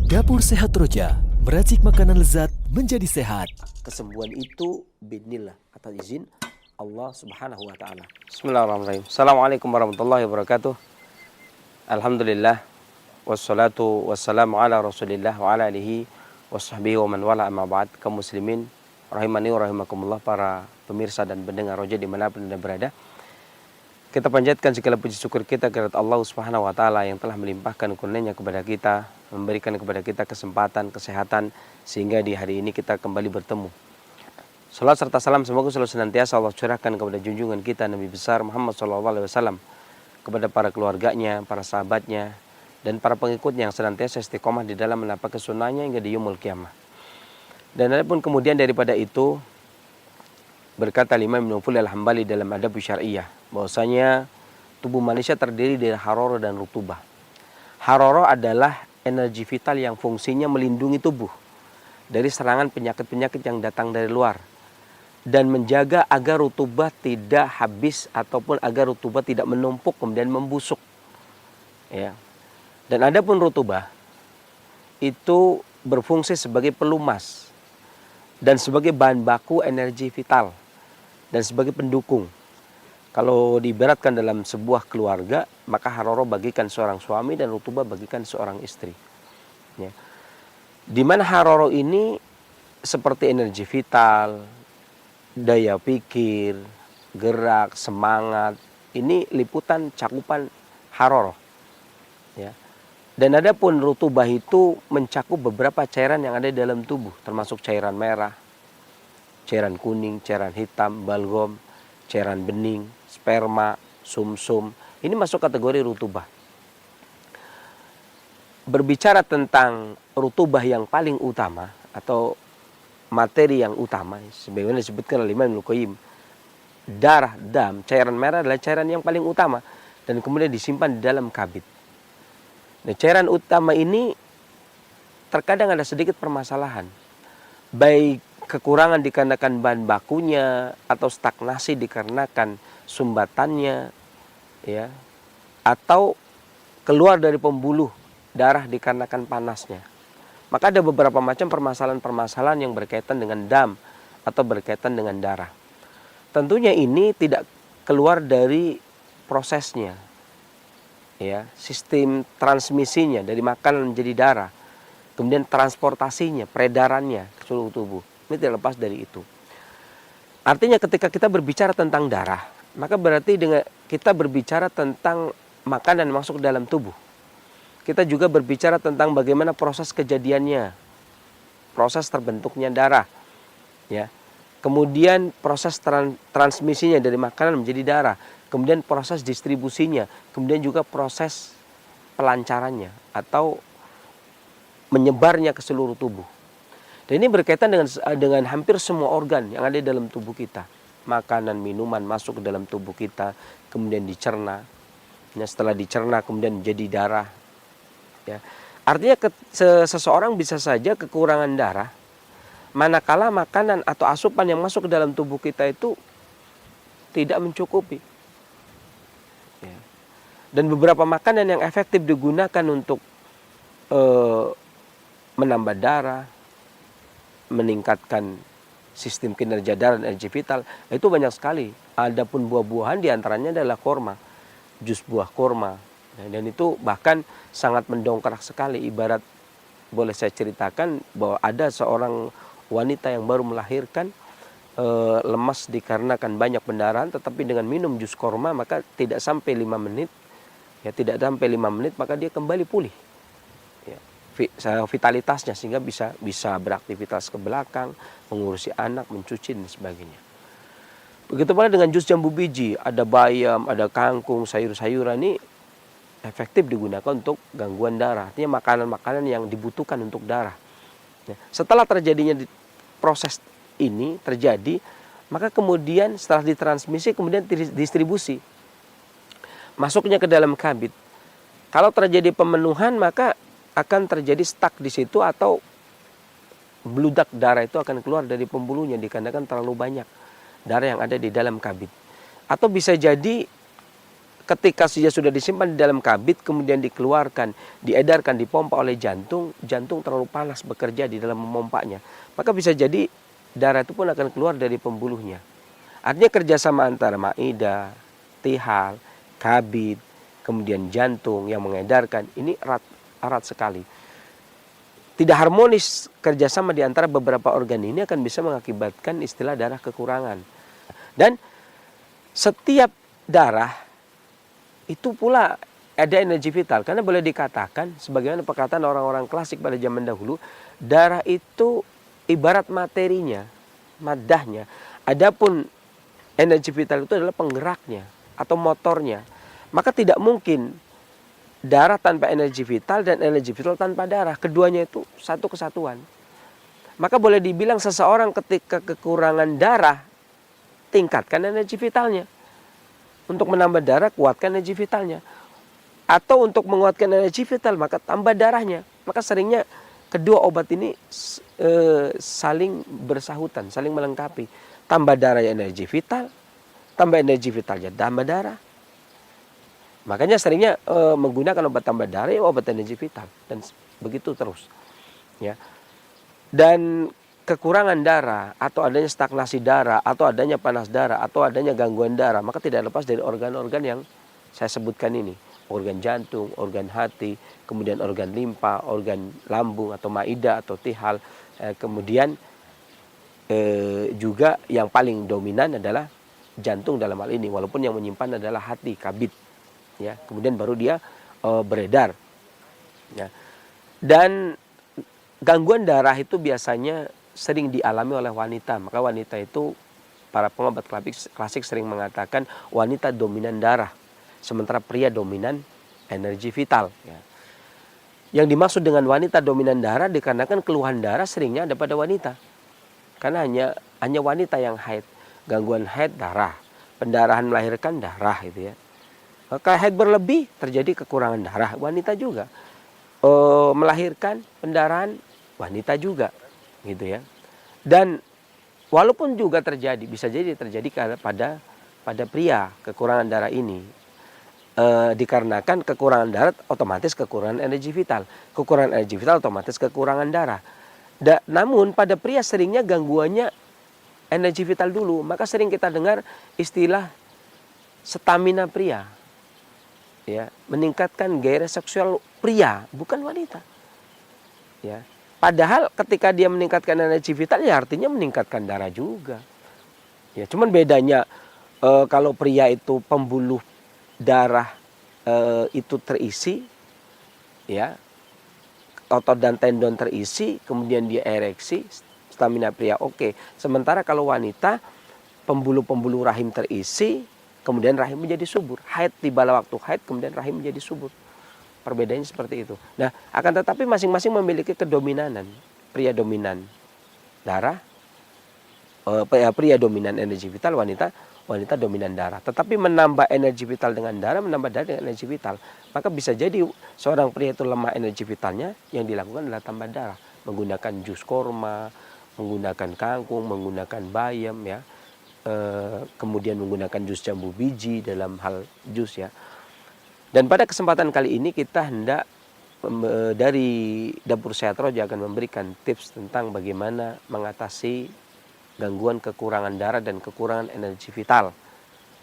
Dapur Sehat Roja, meracik makanan lezat menjadi sehat. Kesembuhan itu binillah, atas izin Allah Subhanahu wa taala. Bismillahirrahmanirrahim. Assalamualaikum warahmatullahi wabarakatuh. Alhamdulillah wassalatu wassalamu ala Rasulillah wa ala alihi washabbihi wa man wala amma ba'd. Kaum muslimin rahimani wa rahimakumullah, para pemirsa dan pendengar Roja dimanapun Anda berada. Kita panjatkan segala puji syukur kita kepada Allah Subhanahu wa taala yang telah melimpahkan karunia-Nya kepada kita, memberikan kepada kita kesempatan, kesehatan, sehingga di hari ini kita kembali bertemu. Salat serta salam semoga selalu senantiasa Allah curahkan kepada junjungan kita Nabi besar Muhammad SAW, kepada para keluarganya, para sahabatnya, dan para pengikutnya yang senantiasa istiqomah di dalam menapak sunnahnya hingga di yaumul qiyamah. Dan adapun kemudian daripada itu, berkata Imam Ibnu Al-Hambali dalam Adab Syariah, bahwasanya tubuh manusia terdiri dari haroro dan rutubah. Haroro adalah energi vital yang fungsinya melindungi tubuh dari serangan penyakit-penyakit yang datang dari luar dan menjaga agar rutubah tidak habis ataupun agar rutubah tidak menumpuk kemudian membusuk. Ya. Dan adapun rutubah itu berfungsi sebagai pelumas dan sebagai bahan baku energi vital dan sebagai pendukung. Kalau diibaratkan dalam sebuah keluarga, maka haroro bagikan seorang suami dan rutubah bagikan seorang istri. Ya. Di mana haroro ini seperti energi vital, daya pikir, gerak, semangat. Ini liputan cakupan haroro. Ya. Dan adapun rutubah itu mencakup beberapa cairan yang ada di dalam tubuh, termasuk cairan merah, cairan kuning, cairan hitam, balgam, cairan bening, sperma, sumsum. Ini masuk kategori rutubah. Berbicara tentang rutubah yang paling utama atau materi yang utama, sebagaimana disebutkan oleh Imam Ibnu Qayyim, darah, dam, cairan merah adalah cairan yang paling utama dan kemudian disimpan di dalam kabid. Nah, cairan utama ini terkadang ada sedikit permasalahan, baik kekurangan dikarenakan bahan bakunya atau stagnasi dikarenakan sumbatannya, ya, atau keluar dari pembuluh darah dikarenakan panasnya. Maka ada beberapa macam permasalahan-permasalahan yang berkaitan dengan dam atau berkaitan dengan darah. Tentunya ini tidak keluar dari prosesnya, ya, sistem transmisinya dari makanan menjadi darah, kemudian transportasinya, peredarannya ke seluruh tubuh. Ini tidak lepas dari itu. Artinya ketika kita berbicara tentang darah, maka berarti dengan kita berbicara tentang makanan yang masuk ke dalam tubuh. Kita juga berbicara tentang bagaimana proses kejadiannya, proses terbentuknya darah, ya. Kemudian proses transmisinya dari makanan menjadi darah, kemudian proses distribusinya, kemudian juga proses pelancarannya atau menyebarnya ke seluruh tubuh. Dan ini berkaitan dengan hampir semua organ yang ada di dalam tubuh kita. Makanan, minuman masuk ke dalam tubuh kita, kemudian dicerna. Nah, setelah dicerna kemudian menjadi darah. Ya. Artinya seseorang bisa saja kekurangan darah, manakala makanan atau asupan yang masuk ke dalam tubuh kita itu tidak mencukupi. Ya. Dan beberapa makanan yang efektif digunakan untuk menambah darah, meningkatkan sistem kinerja darah dan energi vital, itu banyak sekali. Adapun buah-buahan diantaranya adalah korma, jus buah korma. Dan itu bahkan sangat mendongkrak sekali. Ibarat boleh saya ceritakan bahwa ada seorang wanita yang baru melahirkan, lemas dikarenakan banyak pendarahan, tetapi dengan minum jus korma maka tidak sampai 5 menit, ya, tidak sampai 5 menit maka dia kembali pulih. Ya. Vitalitasnya sehingga bisa beraktivitas ke belakang, mengurusi anak, mencuci dan sebagainya. Begitu pula dengan jus jambu biji, ada bayam, ada kangkung, sayur-sayuran ini efektif digunakan untuk gangguan darah. Artinya makanan-makanan yang dibutuhkan untuk darah. Ya. Setelah terjadinya proses ini terjadi, maka kemudian setelah ditransmisi kemudian distribusi, masuknya ke dalam kabid. Kalau terjadi pemenuhan maka akan terjadi stuck di situ atau bludak darah itu akan keluar dari pembuluhnya dikarenakan terlalu banyak darah yang ada di dalam kabid. Atau bisa jadi ketika dia sudah disimpan di dalam kabit, kemudian dikeluarkan, diedarkan, dipompa oleh jantung, jantung terlalu panas bekerja di dalam memompanya. Maka bisa jadi darah itu pun akan keluar dari pembuluhnya. Artinya kerjasama antara maida, tihal, kabit, kemudian jantung yang mengedarkan, ini erat sekali. Tidak harmonis kerjasama di antara beberapa organ ini akan bisa mengakibatkan istilah darah kekurangan. Dan setiap darah itu pula ada energi vital. Karena boleh dikatakan, sebagaimana perkataan orang-orang klasik pada zaman dahulu, darah itu ibarat materinya, madahnya. Adapun energi vital itu adalah penggeraknya atau motornya. Maka tidak mungkin darah tanpa energi vital dan energi vital tanpa darah. Keduanya itu satu kesatuan. Maka boleh dibilang seseorang ketika kekurangan darah, tingkatkan energi vitalnya. Untuk menambah darah, kuatkan energi vitalnya. Atau untuk menguatkan energi vital, maka tambah darahnya. Maka seringnya kedua obat ini saling bersahutan, saling melengkapi. Tambah darahnya energi vital, tambah energi vitalnya tambah darah. Makanya seringnya menggunakan obat tambah darah ya obat energi vital dan begitu terus. Ya. Dan kekurangan darah atau adanya stagnasi darah atau adanya panas darah atau adanya gangguan darah maka tidak lepas dari organ-organ yang saya sebutkan ini. Organ jantung, organ hati, kemudian organ limpa, organ lambung atau maida atau tihal. Kemudian juga yang paling dominan adalah jantung dalam hal ini walaupun yang menyimpan adalah hati, kabit. Ya, kemudian baru dia beredar. Ya. Dan gangguan darah itu biasanya sering dialami oleh wanita. Maka wanita itu para pengobat klasik sering mengatakan wanita dominan darah, sementara pria dominan energi vital. Ya. Yang dimaksud dengan wanita dominan darah dikarenakan keluhan darah seringnya ada pada wanita. Karena hanya wanita yang haid, gangguan haid darah, pendarahan melahirkan darah gitu ya. Maka haid berlebih terjadi kekurangan darah, wanita juga. Melahirkan pendarahan wanita juga gitu ya. Dan walaupun juga terjadi, bisa jadi terjadi pada pria kekurangan darah ini. Dikarenakan kekurangan darah otomatis kekurangan energi vital. Kekurangan energi vital otomatis kekurangan darah. Namun pada pria seringnya gangguannya energi vital dulu. Maka sering kita dengar istilah stamina pria. Ya, meningkatkan gairah seksual pria, bukan wanita. Ya. Padahal ketika dia meningkatkan energi vital ya artinya meningkatkan darah juga. Ya, cuman bedanya kalau pria itu pembuluh darah itu terisi, ya, otot dan tendon terisi, kemudian dia ereksi, stamina pria oke. Sementara kalau wanita pembuluh-pembuluh rahim terisi, kemudian rahim menjadi subur. Haid tibalah waktu haid, kemudian rahim menjadi subur. Perbedaannya seperti itu. Nah, akan tetapi masing-masing memiliki kedominanan. Pria dominan darah, pria dominan energi vital, wanita dominan darah. Tetapi menambah energi vital dengan darah, menambah darah dengan energi vital. Maka bisa jadi seorang pria itu lemah energi vitalnya, yang dilakukan adalah tambah darah. Menggunakan jus korma, menggunakan kangkung, menggunakan bayam ya. Kemudian menggunakan jus jambu biji dalam hal jus ya. Dan pada kesempatan kali ini kita hendak dari Dapur Sehat Roja akan memberikan tips tentang bagaimana mengatasi gangguan kekurangan darah dan kekurangan energi vital.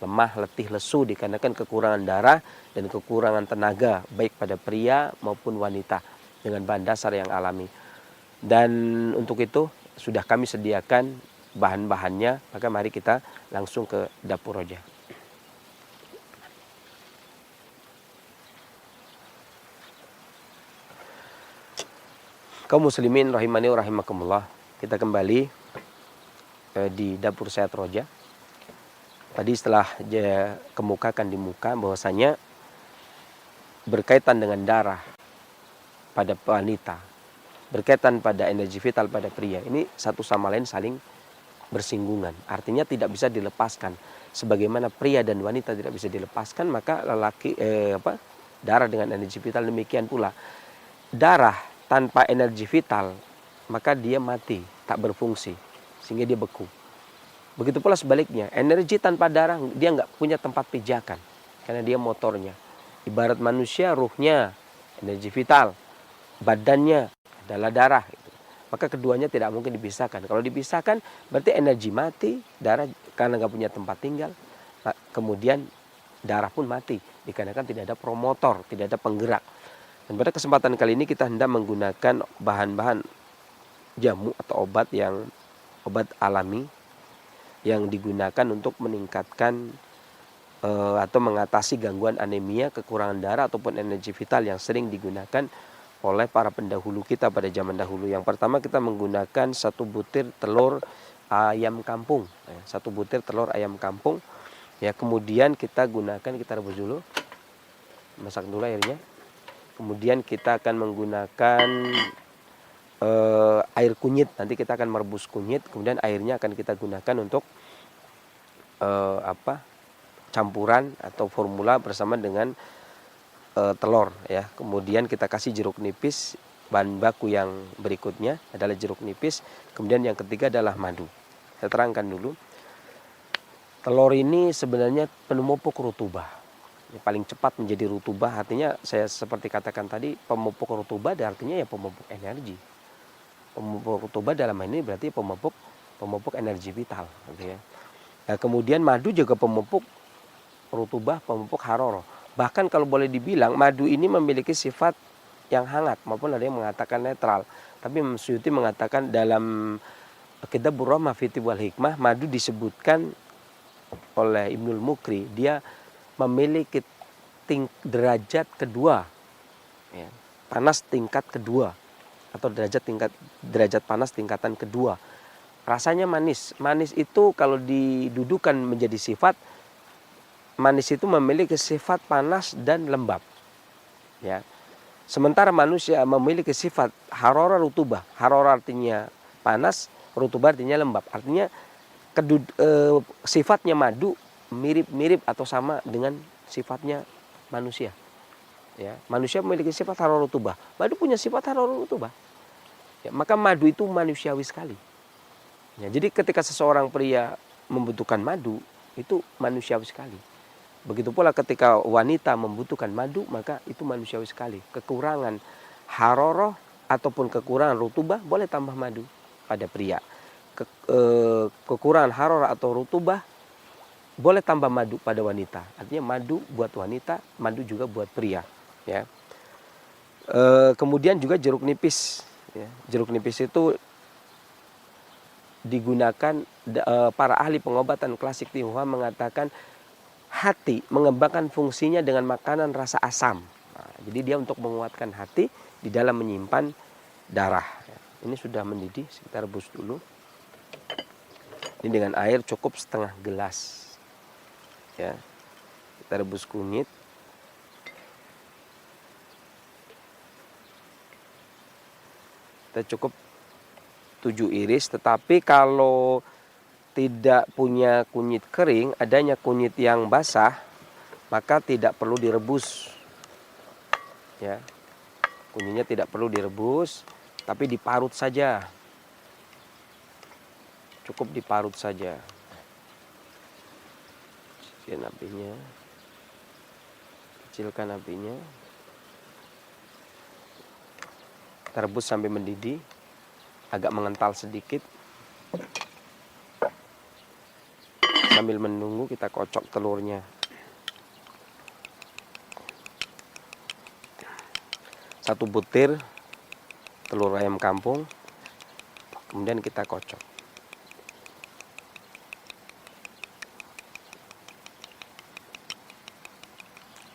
Lemah, letih, lesu dikarenakan kekurangan darah dan kekurangan tenaga baik pada pria maupun wanita dengan bahan dasar yang alami. Dan untuk itu sudah kami sediakan bahan-bahannya, maka mari kita langsung ke Dapur Roja. Kaum muslimin rahimani wa rahimakumullah, kita kembali di Dapur Sehat Roja. Tadi setelah dia kemukakan di muka bahwasanya berkaitan dengan darah pada wanita, berkaitan pada energi vital pada pria, ini satu sama lain saling bersinggungan. Artinya tidak bisa dilepaskan. Sebagaimana pria dan wanita tidak bisa dilepaskan, maka darah dengan energi vital demikian pula. Darah tanpa energi vital, maka dia mati, tak berfungsi, sehingga dia beku. Begitu pula sebaliknya, energi tanpa darah dia nggak punya tempat pijakan. karena dia motornya. Ibarat manusia, ruhnya, energi vital, badannya adalah darah. Maka keduanya tidak mungkin dipisahkan. Kalau dipisahkan berarti energi mati, darah karena nggak punya tempat tinggal, kemudian darah pun mati dikarenakan tidak ada promotor, tidak ada penggerak. Dan pada kesempatan kali ini kita hendak menggunakan bahan-bahan jamu atau obat alami yang digunakan untuk meningkatkan atau mengatasi gangguan anemia, kekurangan darah ataupun energi vital yang sering digunakan oleh para pendahulu kita pada zaman dahulu. Yang pertama kita menggunakan 1 butir telur ayam kampung, 1 butir telur ayam kampung. Ya, kemudian kita rebus dulu, masak dulu airnya. Kemudian kita akan menggunakan air kunyit. Nanti kita akan merebus kunyit, kemudian airnya akan kita gunakan untuk campuran atau formula bersama dengan telur ya. Kemudian kita kasih jeruk nipis. Bahan baku yang berikutnya adalah jeruk nipis. Kemudian yang ketiga adalah madu. Saya terangkan dulu. Telur ini sebenarnya pemupuk rutubah. Yang paling cepat menjadi rutubah, artinya saya seperti katakan tadi, pemupuk rutubah artinya ya pemupuk energi. Pemupuk rutubah dalam hal ini berarti pemupuk energi vital gitu ya. Nah, kemudian madu juga pemupuk rutubah, pemupuk haroro. Bahkan kalau boleh dibilang madu ini memiliki sifat yang hangat, maupun ada yang mengatakan netral. Tapi Imam Suyuti mengatakan dalam Kitab Burrahmah fi wal Hikmah, madu disebutkan oleh Ibnul Mukri, dia memiliki derajat kedua ya, panas tingkat kedua atau derajat panas tingkatan kedua. Rasanya manis. Manis itu kalau didudukan menjadi sifat, manis itu memiliki sifat panas dan lembab. Ya. Sementara manusia memiliki sifat harora rutubah. Harora artinya panas, rutubah artinya lembab. Artinya sifatnya madu mirip-mirip atau sama dengan sifatnya manusia. Ya, manusia memiliki sifat harora rutubah. Madu punya sifat harora rutubah. Ya, maka madu itu manusiawi sekali. Ya, jadi ketika seseorang pria membutuhkan madu, itu manusiawi sekali. Begitu pula ketika wanita membutuhkan madu, maka itu manusiawi sekali. Kekurangan haroroh ataupun kekurangan rutubah boleh tambah madu pada pria. Kekurangan haroroh atau rutubah boleh tambah madu pada wanita. Artinya madu buat wanita, madu juga buat pria. Ya. Kemudian juga jeruk nipis. Ya. Jeruk nipis itu digunakan para ahli pengobatan klasik Tionghoa mengatakan hati mengembangkan fungsinya dengan makanan rasa asam. Nah, jadi dia untuk menguatkan hati di dalam menyimpan darah. Ini sudah mendidih, kita rebus dulu. Ini dengan air cukup setengah gelas. Ya, kita rebus kunyit. Kita cukup 7 iris, tetapi kalau tidak punya kunyit kering, adanya kunyit yang basah, maka tidak perlu direbus. Ya. Kunyitnya tidak perlu direbus, tapi diparut saja. Cukup diparut saja. Kecilkan apinya. Kecilkan apinya. Kita rebus sampai mendidih, agak mengental sedikit. Sambil menunggu kita kocok telurnya. Satu butir telur ayam kampung, kemudian kita kocok.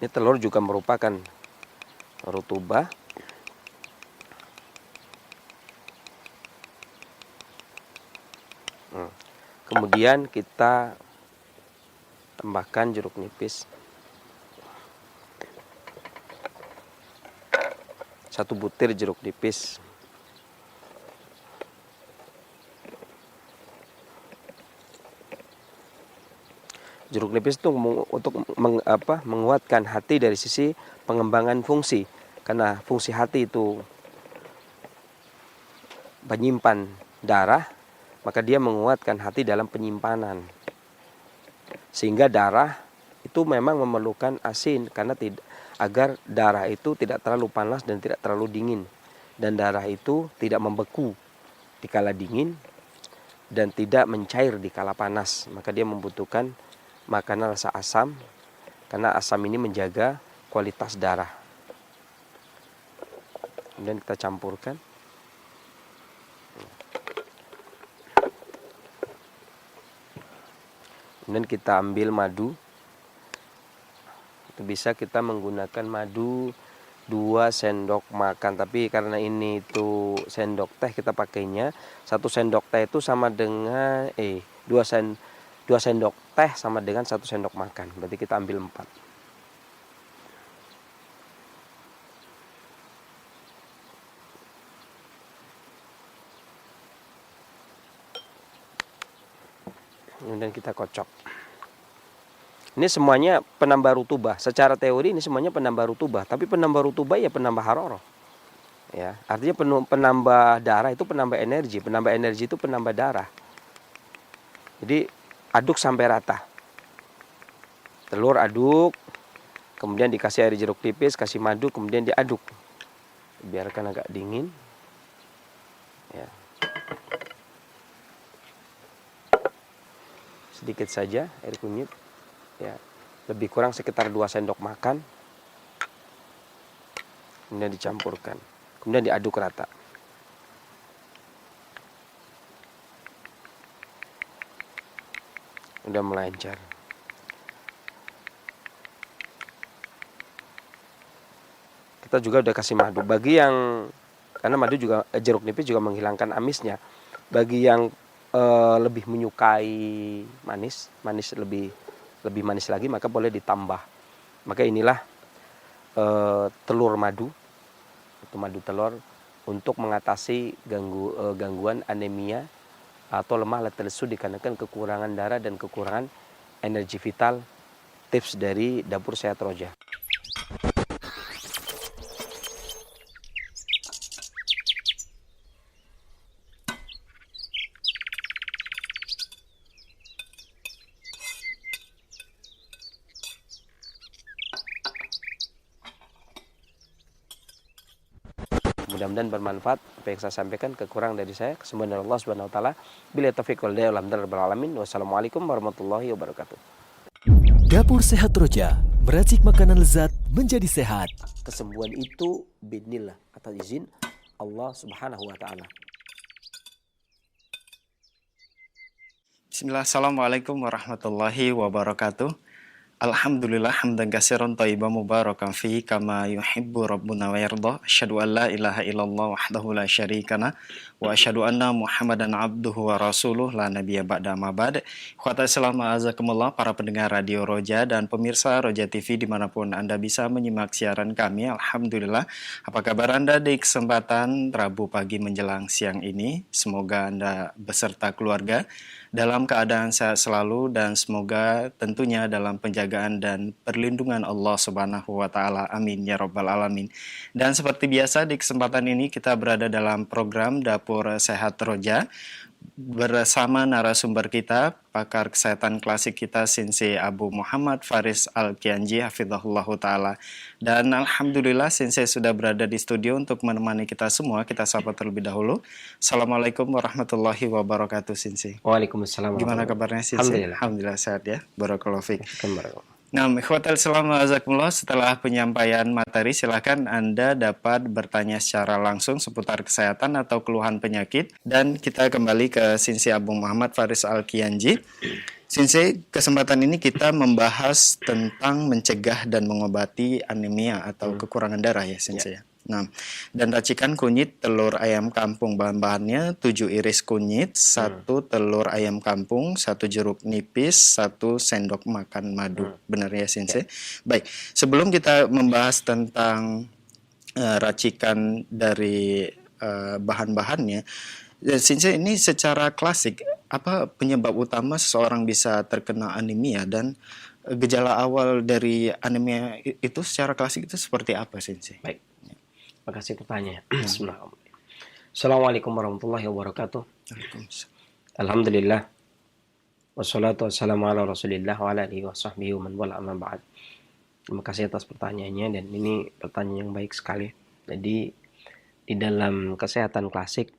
Ini telur juga merupakan rutubah. Kemudian kita tambahkan jeruk nipis. 1 butir jeruk nipis. Jeruk nipis itu untuk menguatkan hati dari sisi pengembangan fungsi. Karena fungsi hati itu menyimpan darah, maka dia menguatkan hati dalam penyimpanan. Sehingga darah itu memang memerlukan asin karena agar darah itu tidak terlalu panas dan tidak terlalu dingin, dan darah itu tidak membeku di kala dingin dan tidak mencair di kala panas. Maka dia membutuhkan makanan rasa asam karena asam ini menjaga kualitas darah. Kemudian kita campurkan. Kemudian kita ambil madu. Itu bisa kita menggunakan madu 2 sendok makan, tapi karena ini itu sendok teh kita pakainya 1 sendok teh itu sama dengan 2 sendok teh sama dengan 1 sendok makan. Berarti kita ambil 4. Kemudian kita kocok. Ini semuanya penambah rutubah. Secara teori ini semuanya penambah rutubah, tapi penambah rutubah ya penambah haroroh. Ya, artinya penambah darah itu penambah energi itu penambah darah. Jadi aduk sampai rata. Telur aduk, kemudian dikasih air jeruk nipis, kasih madu, kemudian diaduk. Biarkan agak dingin. Ya. Sedikit saja air kunyit. Ya, lebih kurang sekitar 2 sendok makan. Kemudian dicampurkan, kemudian diaduk rata. Udah melancar. Kita juga udah kasih madu. Bagi yang, karena madu juga, jeruk nipis juga menghilangkan amisnya. Bagi yang lebih menyukai manis lebih manis lagi, maka boleh ditambah. Maka inilah telur madu atau madu telur untuk mengatasi gangguan anemia atau lemah lesu dikarenakan kekurangan darah dan kekurangan energi vital. Tips dari Dapur Sehat Roja. Mudah-mudahan bermanfaat apa yang saya sampaikan. Kekurangan dari saya, kesembuhan dari Allah Subhanahu wa taala. Bila taufiq wal hidayah, alhamdulillah alamin. Wassalamualaikum warahmatullahi wabarakatuh. Dapur Sehat Roja, meracik makanan lezat menjadi sehat. Kesembuhan itu biidznillah, atas izin Allah Subhanahu wa taala. Bismillah, assalamualaikum warahmatullahi wabarakatuh. Alhamdulillah hamdan katsiran thayyiban mubarakan fihi kama yuhibbu rabbuna wa yarda. Asyhadu an la ilaha illallah wahdahu la syarikana wa asyhadu anna Muhammadan abduhu wa rasuluh la nabiyya ba'da ma ba'd. Ikhwata Islam azakumullah, para pendengar Radio Roja dan pemirsa Roja TV dimanapun Anda bisa menyimak siaran kami. Alhamdulillah, apa kabar Anda di kesempatan Rabu pagi menjelang siang ini? Semoga Anda beserta keluarga dalam keadaan sehat selalu dan semoga tentunya dalam penjagaan dan perlindungan Allah Subhanahu wa taala. Amin ya rabbal alamin. Dan seperti biasa di kesempatan ini kita berada dalam program Dapur Sehat Roja bersama narasumber kita, pakar kesehatan klasik kita, Sensei Abu Muhammad Faris Al-Kianji hafizahullahu taala. Dan alhamdulillah Sensei sudah berada di studio untuk menemani kita semua. Kita sapa terlebih dahulu. Assalamualaikum warahmatullahi wabarakatuh Sensei. Waalaikumsalam. Gimana kabarnya Sensei? Alhamdulillah. Alhamdulillah sehat ya. Barakallahu fiik. Alhamdulillah. Nah, ikhwatal Islam azakumullah, setelah penyampaian materi silakan Anda dapat bertanya secara langsung seputar kesehatan atau keluhan penyakit, dan kita kembali ke Sensei Abu Muhammad Faris Al-Kianji. Sensei, kesempatan ini kita membahas tentang mencegah dan mengobati anemia atau kekurangan darah ya Sensei. Nah, dan racikan kunyit telur ayam kampung. Bahan-bahannya 7 iris kunyit, 1 telur ayam kampung, 1 jeruk nipis, 1 sendok makan madu. Benar ya Sensei? Baik, sebelum kita membahas tentang racikan dari bahan-bahannya, Sensei, ini secara klasik apa penyebab utama seseorang bisa terkena anemia, dan gejala awal dari anemia itu secara klasik itu seperti apa Sensei? Baik. Terima kasih pertanyaan. Bismillahirrahmanirrahim. Assalamualaikum warahmatullahi wabarakatuh. Alhamdulillah. Wassalatu wassalamu ala Rasulillah wa ala alihi wa sahbihi wa man wala amma ba'd. Terima kasih atas pertanyaannya, dan ini pertanyaan yang baik sekali. Jadi di dalam kesehatan klasik,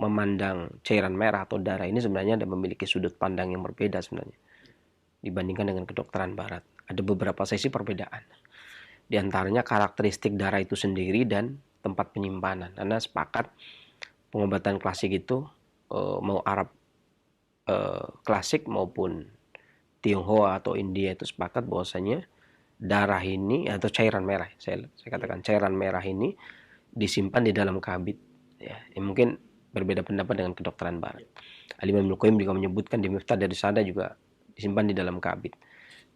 memandang cairan merah atau darah ini sebenarnya ada memiliki sudut pandang yang berbeda sebenarnya dibandingkan dengan kedokteran barat. Ada beberapa sisi perbedaan. Di antaranya karakteristik darah itu sendiri dan tempat penyimpanan. Karena sepakat pengobatan klasik itu, mau Arab klasik maupun Tionghoa atau India, itu sepakat bahwasanya darah ini atau cairan merah, saya katakan cairan merah ini disimpan di dalam kabid. Ya, mungkin berbeda pendapat dengan kedokteran barat. Al-Imam Ibnu Qayyim juga menyebutkan di Miftah dari Sada juga disimpan di dalam kabid.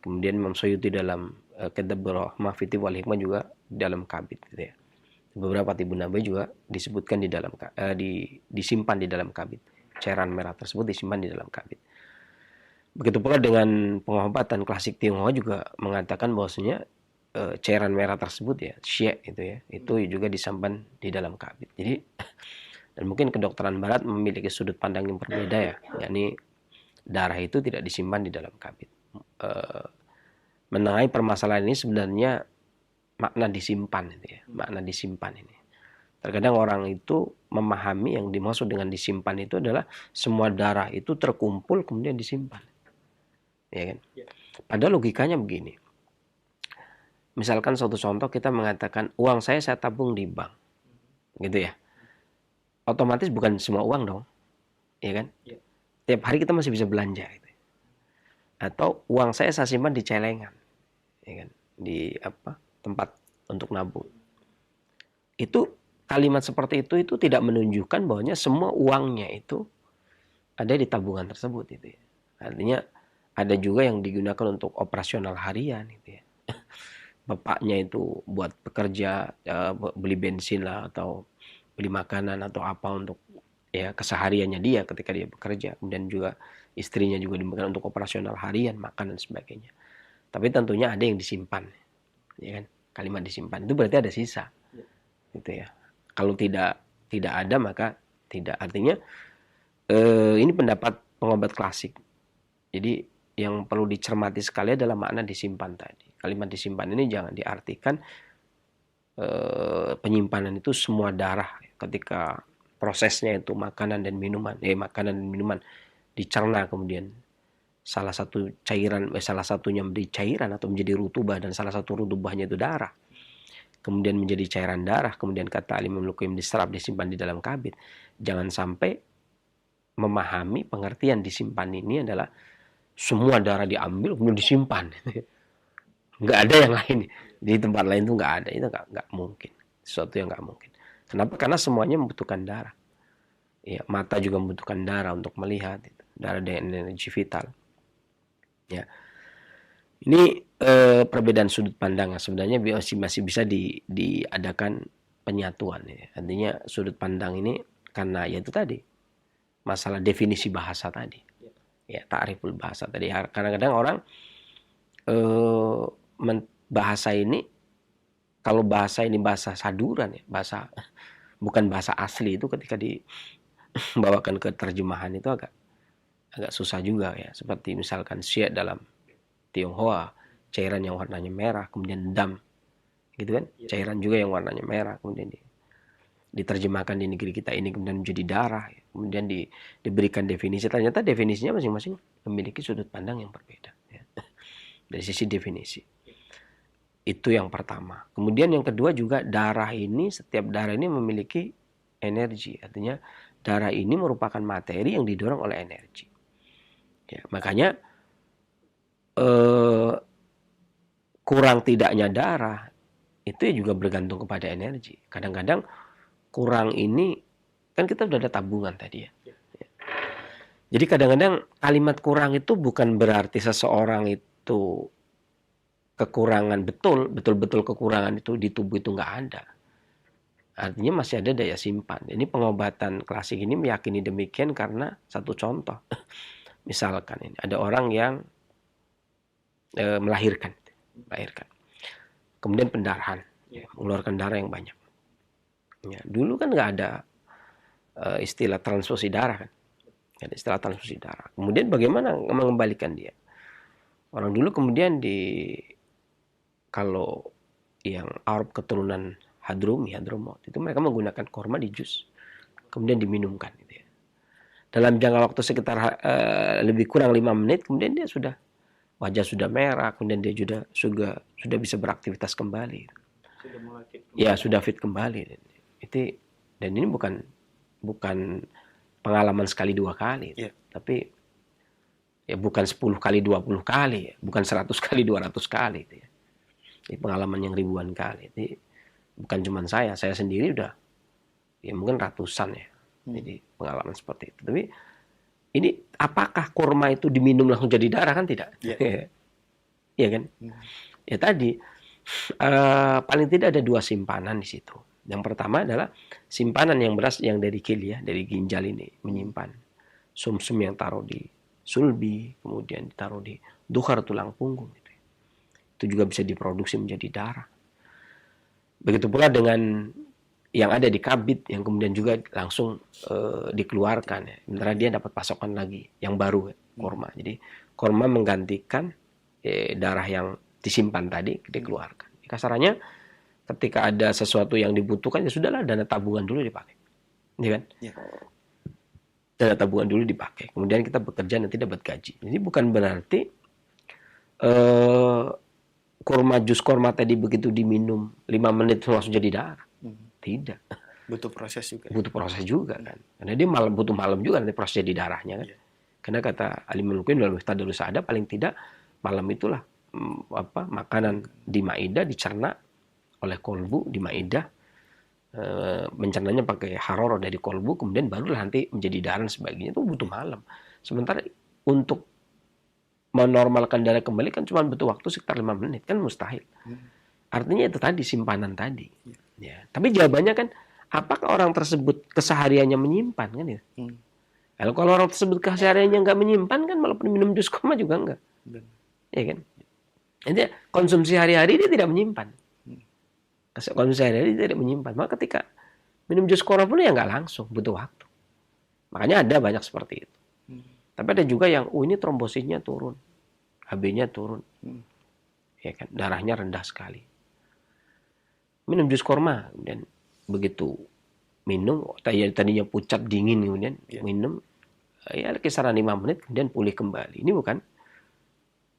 Kemudian Imam Suyuti dalam Kitabur Rahmah fi wal Hikmah juga di dalam kabid, gitu ya. Beberapa Tibun Nabawi juga disebutkan disimpan di dalam kabid. Cairan merah tersebut disimpan di dalam kabid. Begitu pula dengan pengobatan klasik Tionghoa juga mengatakan bahwasanya cairan merah tersebut, ya, Xie itu ya, itu juga disimpan di dalam kabid. Jadi dan mungkin kedokteran barat memiliki sudut pandang yang berbeda, ya, yakni darah itu tidak disimpan di dalam kabid. Menengahi permasalahan ini sebenarnya makna disimpan, itu ya, makna disimpan ini. Terkadang orang itu memahami yang dimaksud dengan disimpan itu adalah semua darah itu terkumpul kemudian disimpan. Ya kan? Padahal logikanya begini. Misalkan suatu contoh, kita mengatakan uang saya tabung di bank. Gitu ya. Otomatis bukan semua uang dong. Ya kan? Tiap hari kita masih bisa belanja gitu. Atau uang saya simpan di celengan. Ya kan? Di tempat untuk nabung. Itu kalimat seperti itu tidak menunjukkan bahwanya semua uangnya itu ada di tabungan tersebut, itu ya. Artinya ada juga yang digunakan untuk operasional harian, itu ya. Bapaknya itu buat bekerja, beli bensin lah atau beli makanan atau apa untuk ya kesehariannya dia ketika dia bekerja. Kemudian juga istrinya juga digunakan untuk operasional harian, makan dan sebagainya. Tapi tentunya ada yang disimpan, ya kan? Kalimat disimpan itu berarti ada sisa, gitu ya. Kalau tidak ada maka tidak. Artinya ini pendapat pengobat klasik. Jadi yang perlu dicermati sekali adalah makna disimpan tadi. Kalimat disimpan ini jangan diartikan penyimpanan itu semua darah ketika prosesnya itu makanan dan minuman dicerna, kemudian salah satunya menjadi cairan atau menjadi rutubah, dan salah satu rutubahnya itu darah. Kemudian menjadi cairan darah, kemudian kata Al-Imam Ibnu Qayyim diserap, disimpan di dalam kabid. Jangan sampai memahami pengertian disimpan ini adalah semua darah diambil kemudian disimpan. Nggak ada yang lain. Di tempat lain itu nggak ada. Itu nggak mungkin. Sesuatu yang nggak mungkin. Kenapa? Karena semuanya membutuhkan darah. Ya, mata juga membutuhkan darah untuk melihat. Darah dengan energi vital. Ya. Ini perbedaan sudut pandang sebenarnya masih bisa diadakan penyatuan, ya. Artinya sudut pandang ini karena ya itu tadi masalah definisi bahasa tadi, ya, ta'riful bahasa tadi. Kadang-kadang orang bahasa ini, kalau bahasa ini bahasa saduran, ya, bahasa bukan bahasa asli, itu ketika dibawakan ke terjemahan itu agak susah juga, ya. Seperti misalkan Xie dalam Tionghoa, cairan yang warnanya merah, kemudian dam, gitu kan, cairan juga yang warnanya merah, kemudian diterjemahkan di negeri kita ini kemudian menjadi darah, kemudian diberikan definisi. Ternyata definisinya masing-masing memiliki sudut pandang yang berbeda, ya. Dari sisi definisi. Itu yang pertama. Kemudian yang kedua juga, darah ini, setiap darah ini memiliki energi. Artinya darah ini merupakan materi yang didorong oleh energi, ya. Makanya kurang tidaknya darah itu juga bergantung kepada energi. Kadang-kadang kurang ini kan kita udah ada tabungan tadi, ya. Jadi kadang-kadang kalimat kurang itu bukan berarti seseorang itu kekurangan, betul-betul kekurangan itu di tubuh itu nggak ada. Artinya masih ada daya simpan. Ini pengobatan klasik ini meyakini demikian karena satu contoh. Misalkan ini ada orang yang melahirkan, kemudian pendarahan, ya, mengeluarkan darah yang banyak. Ya, dulu kan nggak ada istilah transfusi darah, kan. Ada istilah transfusi darah. Kemudian bagaimana mengembalikan dia? Orang dulu kemudian kalau yang Arab keturunan Hadramut itu mereka menggunakan korma di jus, kemudian diminumkan gitu ya. Dalam jangka waktu sekitar lebih kurang 5 menit, kemudian dia wajah sudah merah, kemudian dia sudah bisa beraktivitas kembali. Sudah mulai fit. Ya, sudah fit kembali. Dan ini bukan pengalaman sekali 2 kali, tapi ya bukan 10 kali 20 kali, bukan 100 kali 200 kali itu ya. Ini pengalaman yang ribuan kali. Jadi bukan cuma saya sendiri udah ya mungkin ratusan ya. Jadi pengalaman seperti itu. Tapi ini apakah kurma itu diminum langsung jadi darah? Kan tidak. Iya kan? Ya tadi paling tidak ada 2 simpanan di situ. Yang pertama adalah simpanan yang dari kili ya, dari ginjal ini menyimpan sumsum yang taruh di sulbi, kemudian ditaruh di dukhar tulang punggung gitu. Itu juga bisa diproduksi menjadi darah. Begitu pula dengan yang ada di kabid yang kemudian juga langsung dikeluarkan ya. Sementara dia dapat pasokan lagi yang baru korma. Jadi korma menggantikan darah yang disimpan tadi dikeluarkan. Kasarannya ketika ada sesuatu yang dibutuhkan ya sudahlah, dana tabungan dulu dipakai. Ya kan? Ya. Dana tabungan dulu dipakai. Kemudian kita bekerja nanti dapat gaji. Jadi bukan berarti jus korma tadi begitu diminum 5 menit langsung jadi darah. Tidak. Butuh proses juga. Butuh proses juga kan. Karena dia butuh malam juga nanti proses jadi darahnya kan. Karena kata Alimul Qayyim dalam Miftahul Sa'adah, paling tidak malam itulah makanan di maidah dicerna oleh kolbu di maidah, mencernanya pakai haroro dari kolbu, kemudian barulah nanti menjadi darah dan sebagainya. Itu butuh malam. Sementara untuk menormalkan darah kembali kan cuma butuh waktu sekitar 5 menit, kan mustahil. Artinya itu tadi simpanan tadi. Ya. Tapi jawabannya kan, apakah orang tersebut kesehariannya menyimpan kan ya? Kalau orang tersebut kesehariannya nggak menyimpan kan, walaupun minum jus korma juga nggak. Ya kan? Jadi konsumsi hari-hari dia tidak menyimpan. Konsumsi hari-hari dia tidak menyimpan. Maka ketika minum jus korma pun ya nggak langsung, butuh waktu. Makanya ada banyak seperti itu. Tapi ada juga yang, ini trombositnya turun, HB-nya turun, ya kan, darahnya rendah sekali. Minum jus korma, kemudian begitu minum, tadinya pucat dingin, kemudian minum, ya kisaran 5 menit, kemudian pulih kembali. Ini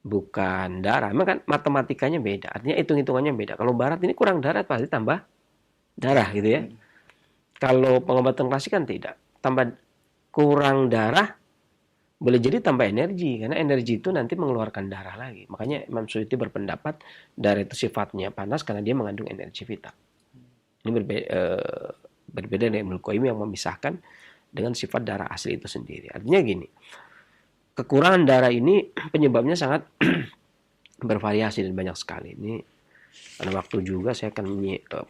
bukan darah, memang kan matematikanya beda, artinya hitung-hitungannya beda. Kalau barat ini kurang darah, pasti tambah darah gitu ya. Kalau pengobatan klasik kan tidak, tambah kurang darah, boleh jadi tambah energi, karena energi itu nanti mengeluarkan darah lagi. Makanya Imam Suyuti berpendapat darah itu sifatnya panas karena dia mengandung energi vital. Ini berbeda dengan Ibnu Qayyim yang memisahkan dengan sifat darah asli itu sendiri. Artinya gini, kekurangan darah ini penyebabnya sangat bervariasi dan banyak sekali. Ini pada waktu juga saya akan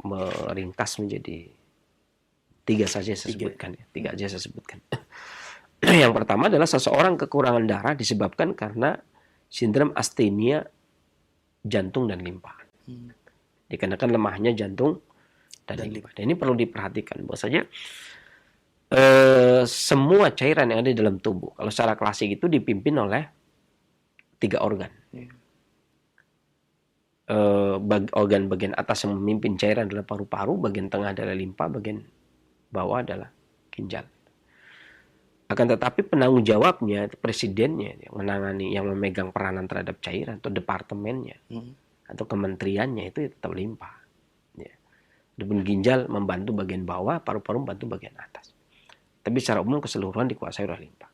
meringkas menjadi 3 saja saya sebutkan. 3 aja saya sebutkan. Yang pertama adalah seseorang kekurangan darah disebabkan karena sindrom astemia jantung dan limpa. Dikarenakan lemahnya jantung dan limpa. Dan ini perlu diperhatikan bahwasanya semua cairan yang ada di dalam tubuh, kalau secara klasik itu dipimpin oleh 3 organ. Organ bagian atas yang memimpin cairan adalah paru-paru, bagian tengah adalah limpa, bagian bawah adalah ginjal. Akan tetapi penanggung jawabnya, presidennya yang menangani, yang memegang peranan terhadap cairan, atau departemennya, atau kementeriannya itu tetap limpa. Ya. Adapun ginjal membantu bagian bawah, paru-paru membantu bagian atas. Tapi secara umum keseluruhan dikuasai oleh limpa.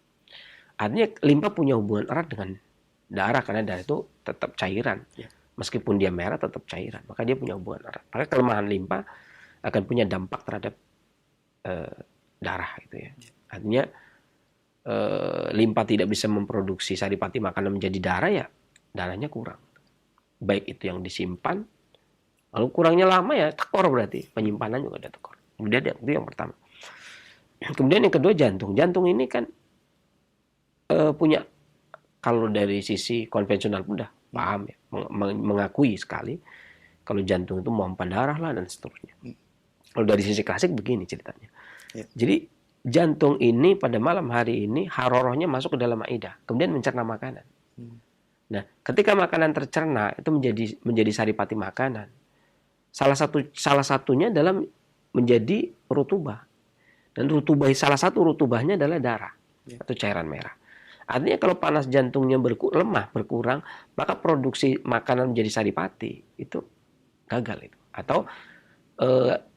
Artinya limpa punya hubungan erat dengan darah, karena darah itu tetap cairan. Ya. Meskipun dia merah tetap cairan, maka dia punya hubungan erat. Maka kelemahan limpa akan punya dampak terhadap darah itu ya. Artinya limpa tidak bisa memproduksi saripati makanan menjadi darah, ya darahnya kurang. Baik itu yang disimpan, lalu kurangnya lama ya tekor, berarti penyimpanan juga ada tekor. Kemudian itu yang pertama. Kemudian yang kedua jantung. Jantung ini kan punya, kalau dari sisi konvensional pun udah paham ya, mengakui sekali kalau jantung itu memompa darah lah dan seterusnya. Kalau dari sisi klasik begini ceritanya. Jadi jantung ini pada malam hari ini harorohnya masuk ke dalam ma'idah, kemudian mencerna makanan. Nah, ketika makanan tercerna itu menjadi saripati makanan. Salah satunya adalah menjadi rutubah. Dan salah satu rutubahnya adalah darah atau cairan merah. Artinya kalau panas jantungnya lemah, berkurang, maka produksi makanan menjadi saripati itu gagal itu. Atau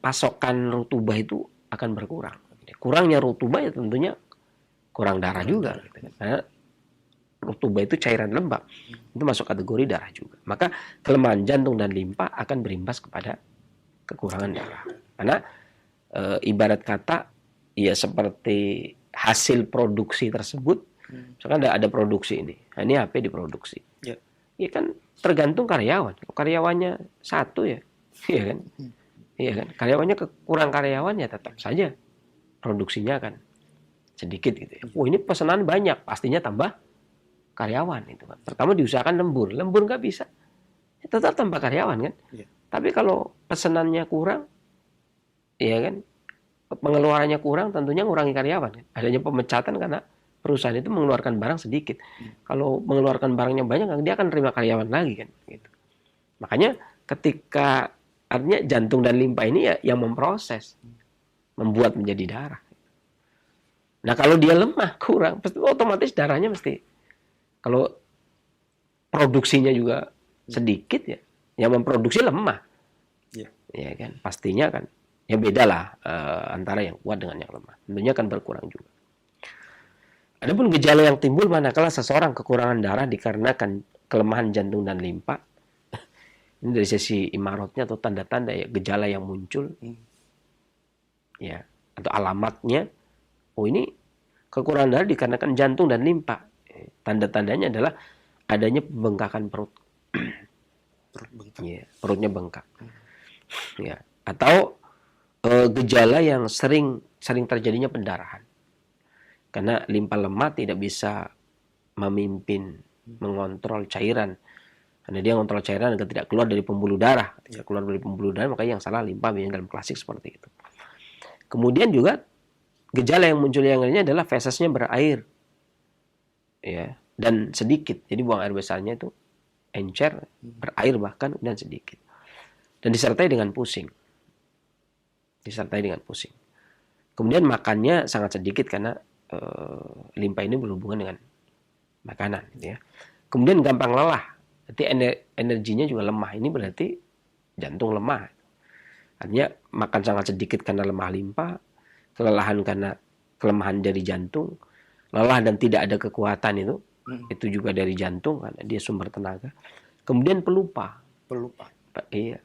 pasokan rutubah itu akan berkurang. Kurangnya rutubah ya tentunya kurang darah juga. Gitu. Karena rutubah itu cairan lembab. Itu masuk kategori darah juga. Maka kelemahan jantung dan limpa akan berimbas kepada kekurangan darah. Karena ibarat kata ya seperti hasil produksi tersebut. Misalkan ada produksi ini. Nah, ini HP diproduksi. Ya kan tergantung karyawan. Kalau karyawannya satu ya. Iya kan? Iya kan? Karyawannya kurang karyawan ya tetap saja produksinya kan sedikit gitu ya. Oh, ini pesanan banyak, pastinya tambah karyawan itu kan. Pertama diusahakan lembur nggak bisa, ya tetap tambah karyawan kan. Tapi kalau pesanannya kurang, ya kan, pengeluarannya kurang, tentunya ngurangi karyawan kan. Adanya pemecatan karena perusahaan itu mengeluarkan barang sedikit. Kalau mengeluarkan barangnya banyak, dia akan terima karyawan lagi kan. Gitu. Makanya ketika artinya jantung dan limpa ini ya yang memproses, membuat menjadi darah. Nah kalau dia lemah, kurang, otomatis darahnya mesti, kalau produksinya juga sedikit ya, yang memproduksi lemah. Ya kan, pastinya kan, ya beda lah antara yang kuat dengan yang lemah. Tentunya akan berkurang juga. Adapun gejala yang timbul manakala seseorang kekurangan darah dikarenakan kelemahan jantung dan limpa, ini dari sisi imarotnya atau tanda-tanda ya gejala yang muncul. Ya, atau alamatnya, oh ini kekurangan darah dikarenakan jantung dan limpa. Tanda-tandanya adalah adanya pembengkakan perut. Ya, perutnya bengkak. Ya, atau gejala yang sering terjadinya pendarahan. Karena limpa lemah tidak bisa mengontrol cairan. Karena dia mengontrol cairan agar tidak keluar dari pembuluh darah. Tidak keluar dari pembuluh darah, makanya yang salah limpa dalam klasik seperti itu. Kemudian juga gejala yang muncul yang lainnya adalah fesesnya berair, ya, dan sedikit. Jadi buang air besarnya itu encer, berair bahkan dan sedikit. Dan disertai dengan pusing. Kemudian makannya sangat sedikit karena limpa ini berhubungan dengan makanan, gitu ya. Kemudian gampang lelah. Berarti energinya juga lemah. Ini berarti jantung lemah. Artinya makan sangat sedikit karena lemah limpa, kelelahan karena kelemahan dari jantung, lelah dan tidak ada kekuatan itu juga dari jantung karena dia sumber tenaga. Kemudian pelupa. Iya.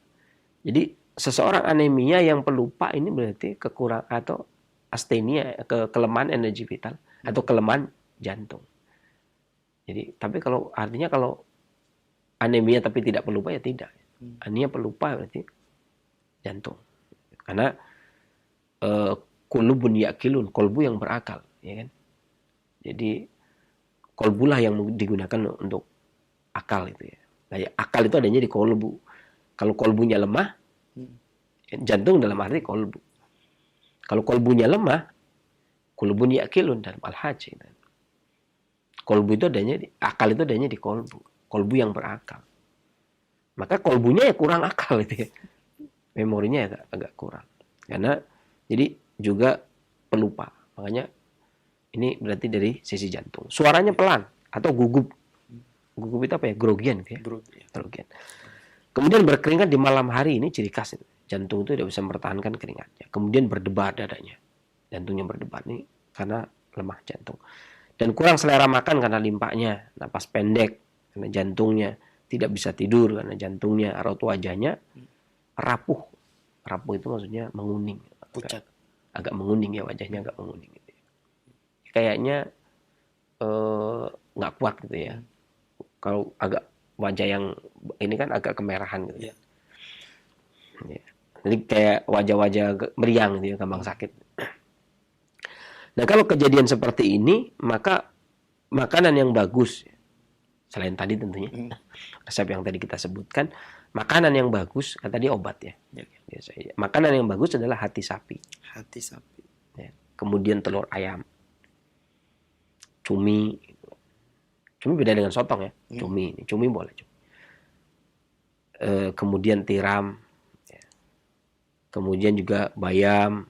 Jadi seseorang anemia yang pelupa ini berarti kekurangan atau astenia, kelemahan energi vital atau kelemahan jantung. Jadi tapi kalau artinya kalau anemia tapi tidak pelupa ya tidak. Anemia pelupa berarti jantung. Karena qulubun yaqilun, kolbu yang berakal, ya kan? Jadi kolbulah yang digunakan untuk akal itu ya. Nah, ya, akal itu adanya di kolbu. Kalau kolbunya lemah, jantung dalam arti kolbu. Kalau kolbunya lemah, qulubun yaqilun dalam al-hajj. Kolbu itu adanya akal itu adanya di kolbu yang berakal. Maka kolbunya ya kurang akal itu ya. Memorinya agak kurang. Karena jadi juga pelupa. Makanya ini berarti dari sisi jantung. Suaranya pelan atau gugup. Gugup itu apa ya? Grogian gitu ya. Grogian. Kemudian berkeringat di malam hari, ini ciri khas. Jantung itu tidak bisa mempertahankan keringatnya. Kemudian berdebar dadanya. Jantungnya berdebar nih karena lemah jantung. Dan kurang selera makan karena limpanya. Napas pendek karena jantungnya. Tidak bisa tidur karena jantungnya. Raut wajahnya rapuh. Rapuh itu maksudnya menguning. Pucat. Agak menguning ya, wajahnya agak menguning gitu ya. Kayaknya nggak kuat gitu ya. Kalau agak wajah yang ini kan agak kemerahan gitu. Ya. Jadi kayak wajah-wajah meriang gitu ya, gampang sakit. Nah kalau kejadian seperti ini, maka makanan yang bagus, selain tadi tentunya resep yang tadi kita sebutkan, makanan yang bagus, kan tadi obat ya. Makanan yang bagus adalah hati sapi. Hati sapi. Ya. kemudian telur ayam, cumi beda dengan sotong ya, cumi boleh. Kemudian tiram, ya. Kemudian juga bayam.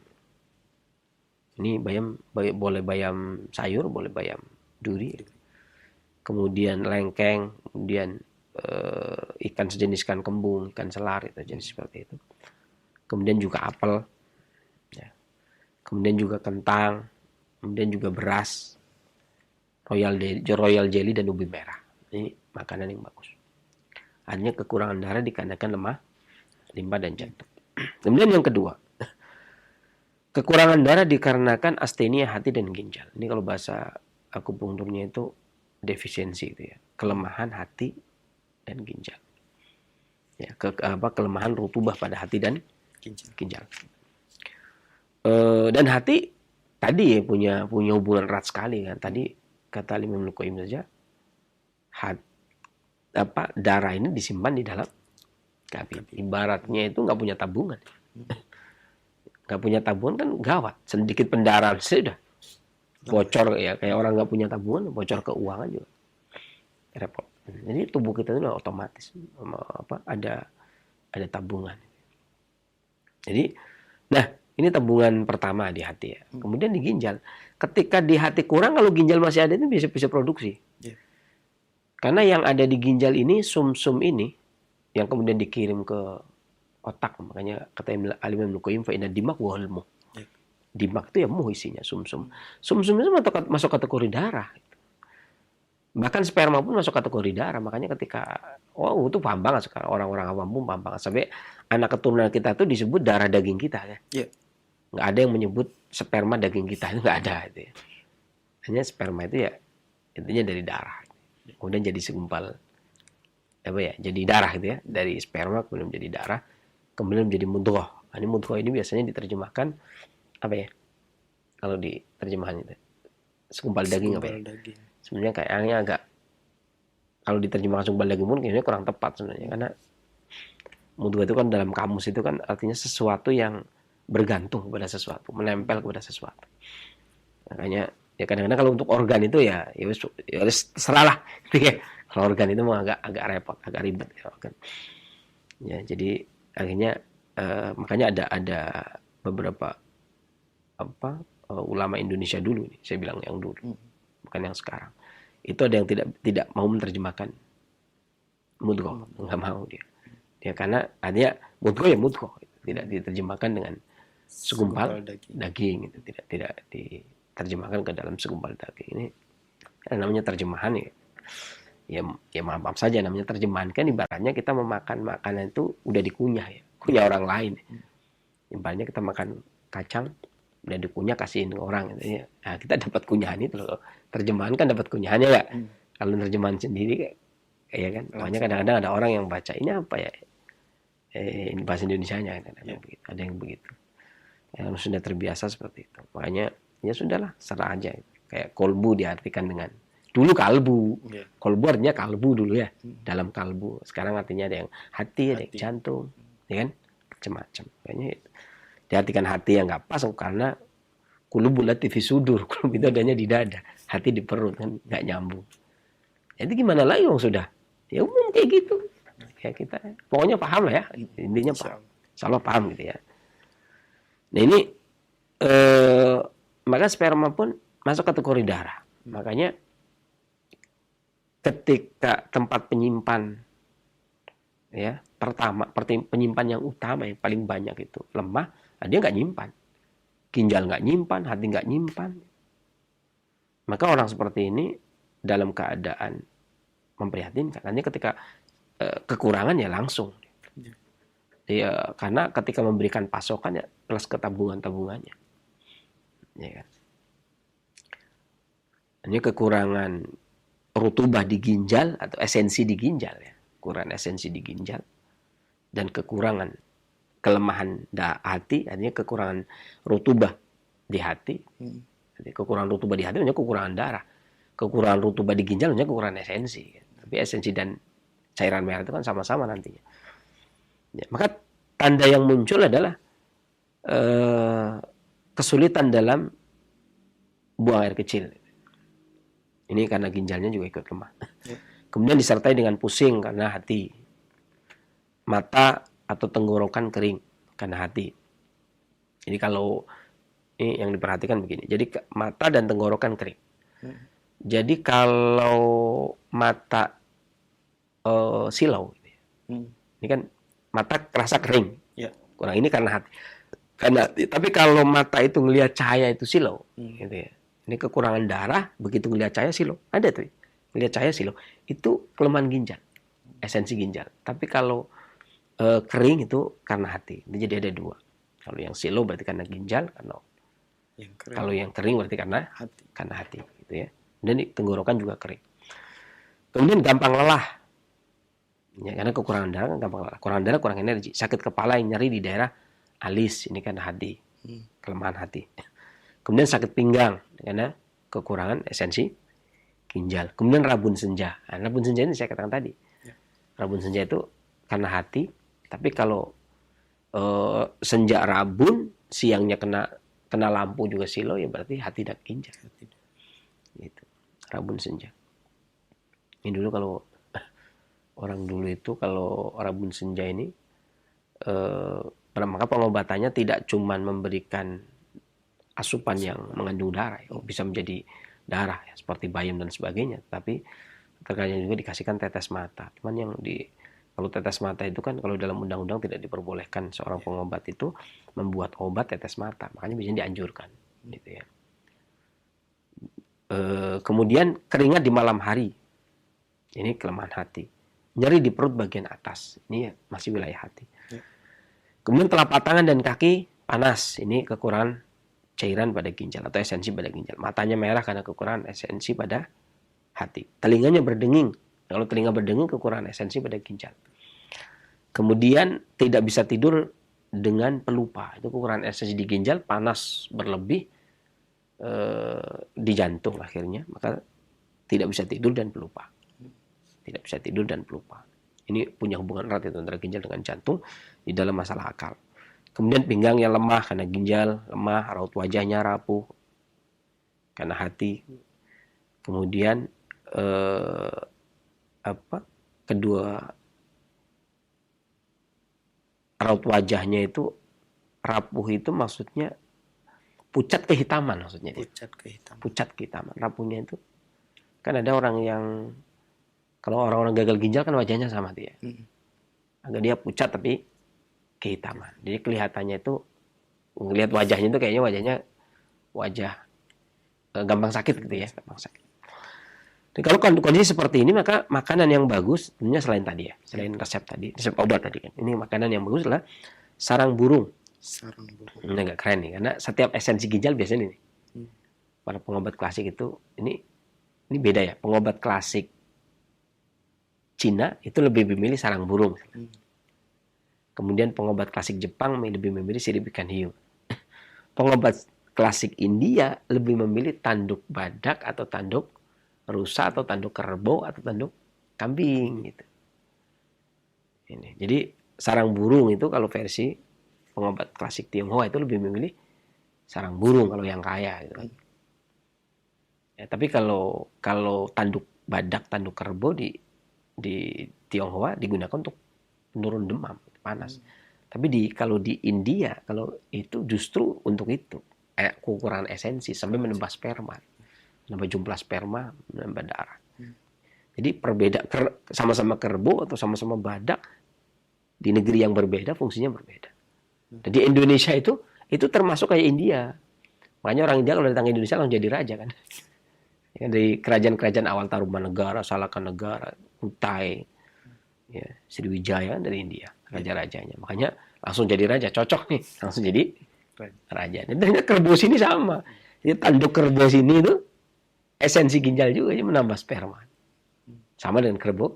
Ini bayam boleh bayam sayur, boleh bayam duri. Kemudian lengkeng, kemudian ikan sejenis ikan kembung, ikan selar, itu jenis seperti itu. Kemudian juga apel, ya. Kemudian juga kentang, kemudian juga beras, royal jelly dan ubi merah. Ini makanan yang bagus. Artinya kekurangan darah dikarenakan lemah limbah dan jantung. Kemudian yang kedua, kekurangan darah dikarenakan astenia hati dan ginjal. Ini kalau bahasa akupunkturnya itu defisiensi itu ya, kelemahan hati dan ginjal. Ya, kelemahan rutubah pada hati dan ginjal. Dan hati tadi ya punya hubungan erat sekali kan. Tadi kata Imam Al-Qayyim saja, darah ini disimpan di dalam kabin. Ibaratnya itu nggak punya tabungan. Nggak punya tabungan kan gawat. Sedikit pendarahan sudah bocor ya, kayak orang nggak punya tabungan, bocor keuangan juga repot. Jadi tubuh kita itu otomatis ada tabungan. Jadi, nah ini tabungan pertama di hati ya. Kemudian di ginjal. Ketika di hati kurang, kalau ginjal masih ada itu bisa produksi. Yeah. Karena yang ada di ginjal ini sum-sum ini yang kemudian dikirim ke otak. Makanya kata Imam Al-Qayyim fa inna dimak wa hulmu. Dimak itu ya muh isinya sum-sum. Sum-sum itu masuk kategori darah. Bahkan sperma pun masuk kategori darah. Makanya ketika itu paham banget sekarang orang-orang awam pun paham banget. Sampai anak keturunan kita itu disebut darah daging kita ya. Yeah. Nggak ada yang menyebut sperma daging kita, itu nggak ada itu ya. Hanya sperma itu ya intinya dari darah. Kemudian jadi segumpal jadi darah gitu ya. Dari sperma kemudian menjadi darah, kemudian menjadi mudghah. Ini mudghah ini biasanya diterjemahkan kalau di terjemahan itu segumpal daging apa ya? Daging. Sebenarnya kayaknya agak kalau diterjemahkan segumpal daging pun kayaknya kurang tepat sebenarnya, karena mudghah itu kan dalam kamus itu kan artinya sesuatu yang bergantung kepada sesuatu, menempel kepada sesuatu. Makanya ya kadang-kadang kalau untuk organ itu ya seralah. Kalau organ itu mah agak repot, agak ribet ya organ. Ya jadi akhirnya makanya ada beberapa ulama Indonesia dulu nih, saya bilang yang dulu, bukan yang sekarang. Itu ada yang tidak mau menerjemahkan mudghah, nggak mau dia. Ya karena artinya mudghah ya mudghah, tidak diterjemahkan dengan segumpal daging itu, tidak diterjemahkan ke dalam segumpal daging. Ini namanya terjemahan ya maaf saja namanya terjemahan, kan ibaratnya kita memakan makanan itu udah dikunyah ya, kunyah orang lain. Ibaratnya kita makan kacang udah dikunyah kasihin ke orang gitu ya. Nah, kita dapat kunyahan itu loh. Terjemahan kan dapat kunyahannya ya. Kalau terjemahan sendiri kayak kan. Makanya kadang-kadang ada orang yang baca ini apa ya? Ini bahasa Indonesianya kan ada yang begitu. Yang sudah terbiasa seperti itu. Makanya ya sudahlah, serah aja. Kayak kolbu diartikan dengan dulu kalbu. Kolbu artinya kalbu dulu ya. Dalam kalbu. Sekarang artinya ada yang hati, ada yang jantung, ya kan? Macam-macam. Makanya diartikan hati yang nggak pas karena qulubul lati fi sudur. Qulub itu adanya di dada, hati di perut, kan nggak nyambung. Jadi gimana lagi sudah? Ya umum kayak gitu. Ya kita pokoknya paham lah ya. Intinya paham. Insyaallah paham gitu ya. Nah ini maka sperma pun masuk kategori darah. Makanya ketika tempat penyimpan ya pertama penyimpan yang utama yang paling banyak itu lemah, dia nggak nyimpan, ginjal nggak nyimpan, hati nggak nyimpan. Maka orang seperti ini dalam keadaan memprihatinkan. Nanti ketika kekurangan ya langsung. Ya, karena ketika memberikan pasokan ya plus ke tabungannya. Ya kan? Ini kekurangan rutubah di ginjal atau esensi di ginjal ya. Kekurangan esensi di ginjal dan kekurangan kelemahan hati, artinya kekurangan rutubah di hati. Jadi kekurangan rutubah di hati artinya kekurangan darah. Kekurangan rutubah di ginjal artinya kekurangan esensi. Tapi esensi dan cairan merah itu kan sama-sama nantinya. Ya, maka tanda yang muncul adalah kesulitan dalam buang air kecil. Ini karena ginjalnya juga ikut lemah. Ya. Kemudian disertai dengan pusing karena hati. Mata atau tenggorokan kering karena hati. Jadi kalau ini yang diperhatikan begini. Jadi mata dan tenggorokan kering. Jadi kalau mata silau, ini kan mata kerasa kering. Ya. Kurang ini karena hati. Karena hati. Tapi kalau mata itu ngelihat cahaya itu silau, gitu ya. Ini kekurangan darah, begitu ngelihat cahaya silau. Ada tuh, ngelihat cahaya silau. Itu kelemahan ginjal, esensi ginjal. Tapi kalau kering itu karena hati. Jadi ada dua. Kalau yang silau berarti karena ginjal, kalau yang kering berarti karena hati, gitu ya. Dan tenggorokan juga kering. Kemudian gampang lelah. Ya, karena kekurangan darah kan gampang lelah. Kurang darah, kurang energi. Sakit kepala yang nyeri di daerah alis, ini karena hati. Kelemahan hati. Kemudian sakit pinggang karena kekurangan esensi ginjal. Kemudian rabun senja. Nah, rabun senja ini saya katakan tadi. Rabun senja itu karena hati. Tapi kalau senja rabun, siangnya kena lampu juga silau, ya berarti hati dan ginjal. Gitu. Rabun senja. Ini dulu kalau orang dulu itu kalau rabun senja ini maka pengobatannya tidak cuma memberikan asupan yang mengandung darah, bisa menjadi darah ya, seperti bayam dan sebagainya, tapi terkadang juga dikasihkan tetes mata. Cuman yang kalau tetes mata itu kan kalau dalam undang-undang tidak diperbolehkan seorang pengobat itu membuat obat tetes mata, makanya biasanya dianjurkan, gitu ya. Kemudian keringat di malam hari, ini kelemahan hati. Nyeri di perut bagian atas, ini masih wilayah hati. Kemudian telapak tangan dan kaki panas, ini kekurangan cairan pada ginjal atau esensi pada ginjal. Matanya merah karena kekurangan esensi pada hati. Telinganya berdenging, kalau telinga berdenging kekurangan esensi pada ginjal. Kemudian tidak bisa tidur dengan pelupa, itu kekurangan esensi di ginjal, panas berlebih di jantung akhirnya, maka tidak bisa tidur dan pelupa. Tidak bisa tidur dan pelupa. Ini punya hubungan erat itu antara ginjal dengan jantung di dalam masalah akal. Kemudian pinggangnya lemah karena ginjal lemah, raut wajahnya rapuh karena hati. Kemudian kedua raut wajahnya itu rapuh, itu maksudnya pucat kehitaman maksudnya. Pucat kehitaman. Rapuhnya itu kan ada orang yang kalau orang-orang gagal ginjal kan wajahnya sama dia. Agak dia pucat tapi kehitaman. Jadi kelihatannya itu ngelihat wajahnya itu kayaknya wajah gampang sakit gitu ya, gampang sakit. Dan kalau kondisi seperti ini, maka makanan yang bagus tentunya selain tadi ya, selain resep obat tadi kan. Ini makanan yang bagus adalah sarang burung. Ini agak keren nih, karena setiap esensi ginjal biasanya ini. Para pengobat klasik itu ini beda ya. Pengobat klasik Cina itu lebih memilih sarang burung. Kemudian pengobat klasik Jepang lebih memilih sirip ikan hiu. Pengobat klasik India lebih memilih tanduk badak atau tanduk rusa atau tanduk kerbau atau tanduk kambing gitu. Ini. Jadi sarang burung itu kalau versi pengobat klasik Tionghoa itu lebih memilih sarang burung kalau yang kaya gitu kan. Ya, tapi kalau tanduk badak, tanduk kerbau di Tionghoa digunakan untuk penurun demam, panas. Tapi kalau di India, kalau itu justru untuk itu kekurangan esensi sampai menambah sperma, menambah jumlah sperma, menambah darah. Jadi sama-sama kerbau atau sama-sama badak di negeri yang berbeda fungsinya berbeda. Jadi Indonesia itu termasuk kayak India. Makanya orang India kalau datang ke Indonesia langsung jadi raja kan. Ya, dari kerajaan-kerajaan awal Tarumanegara, Salakanegara, Kutai, ya, Sriwijaya dari India, raja-rajanya. Makanya langsung jadi raja, cocok nih, langsung jadi raja. Dan ternyata kerbau sini sama. Jadi tanduk kerbau sini itu esensi ginjal juga, jadi menambah sperma. Sama dengan kerbau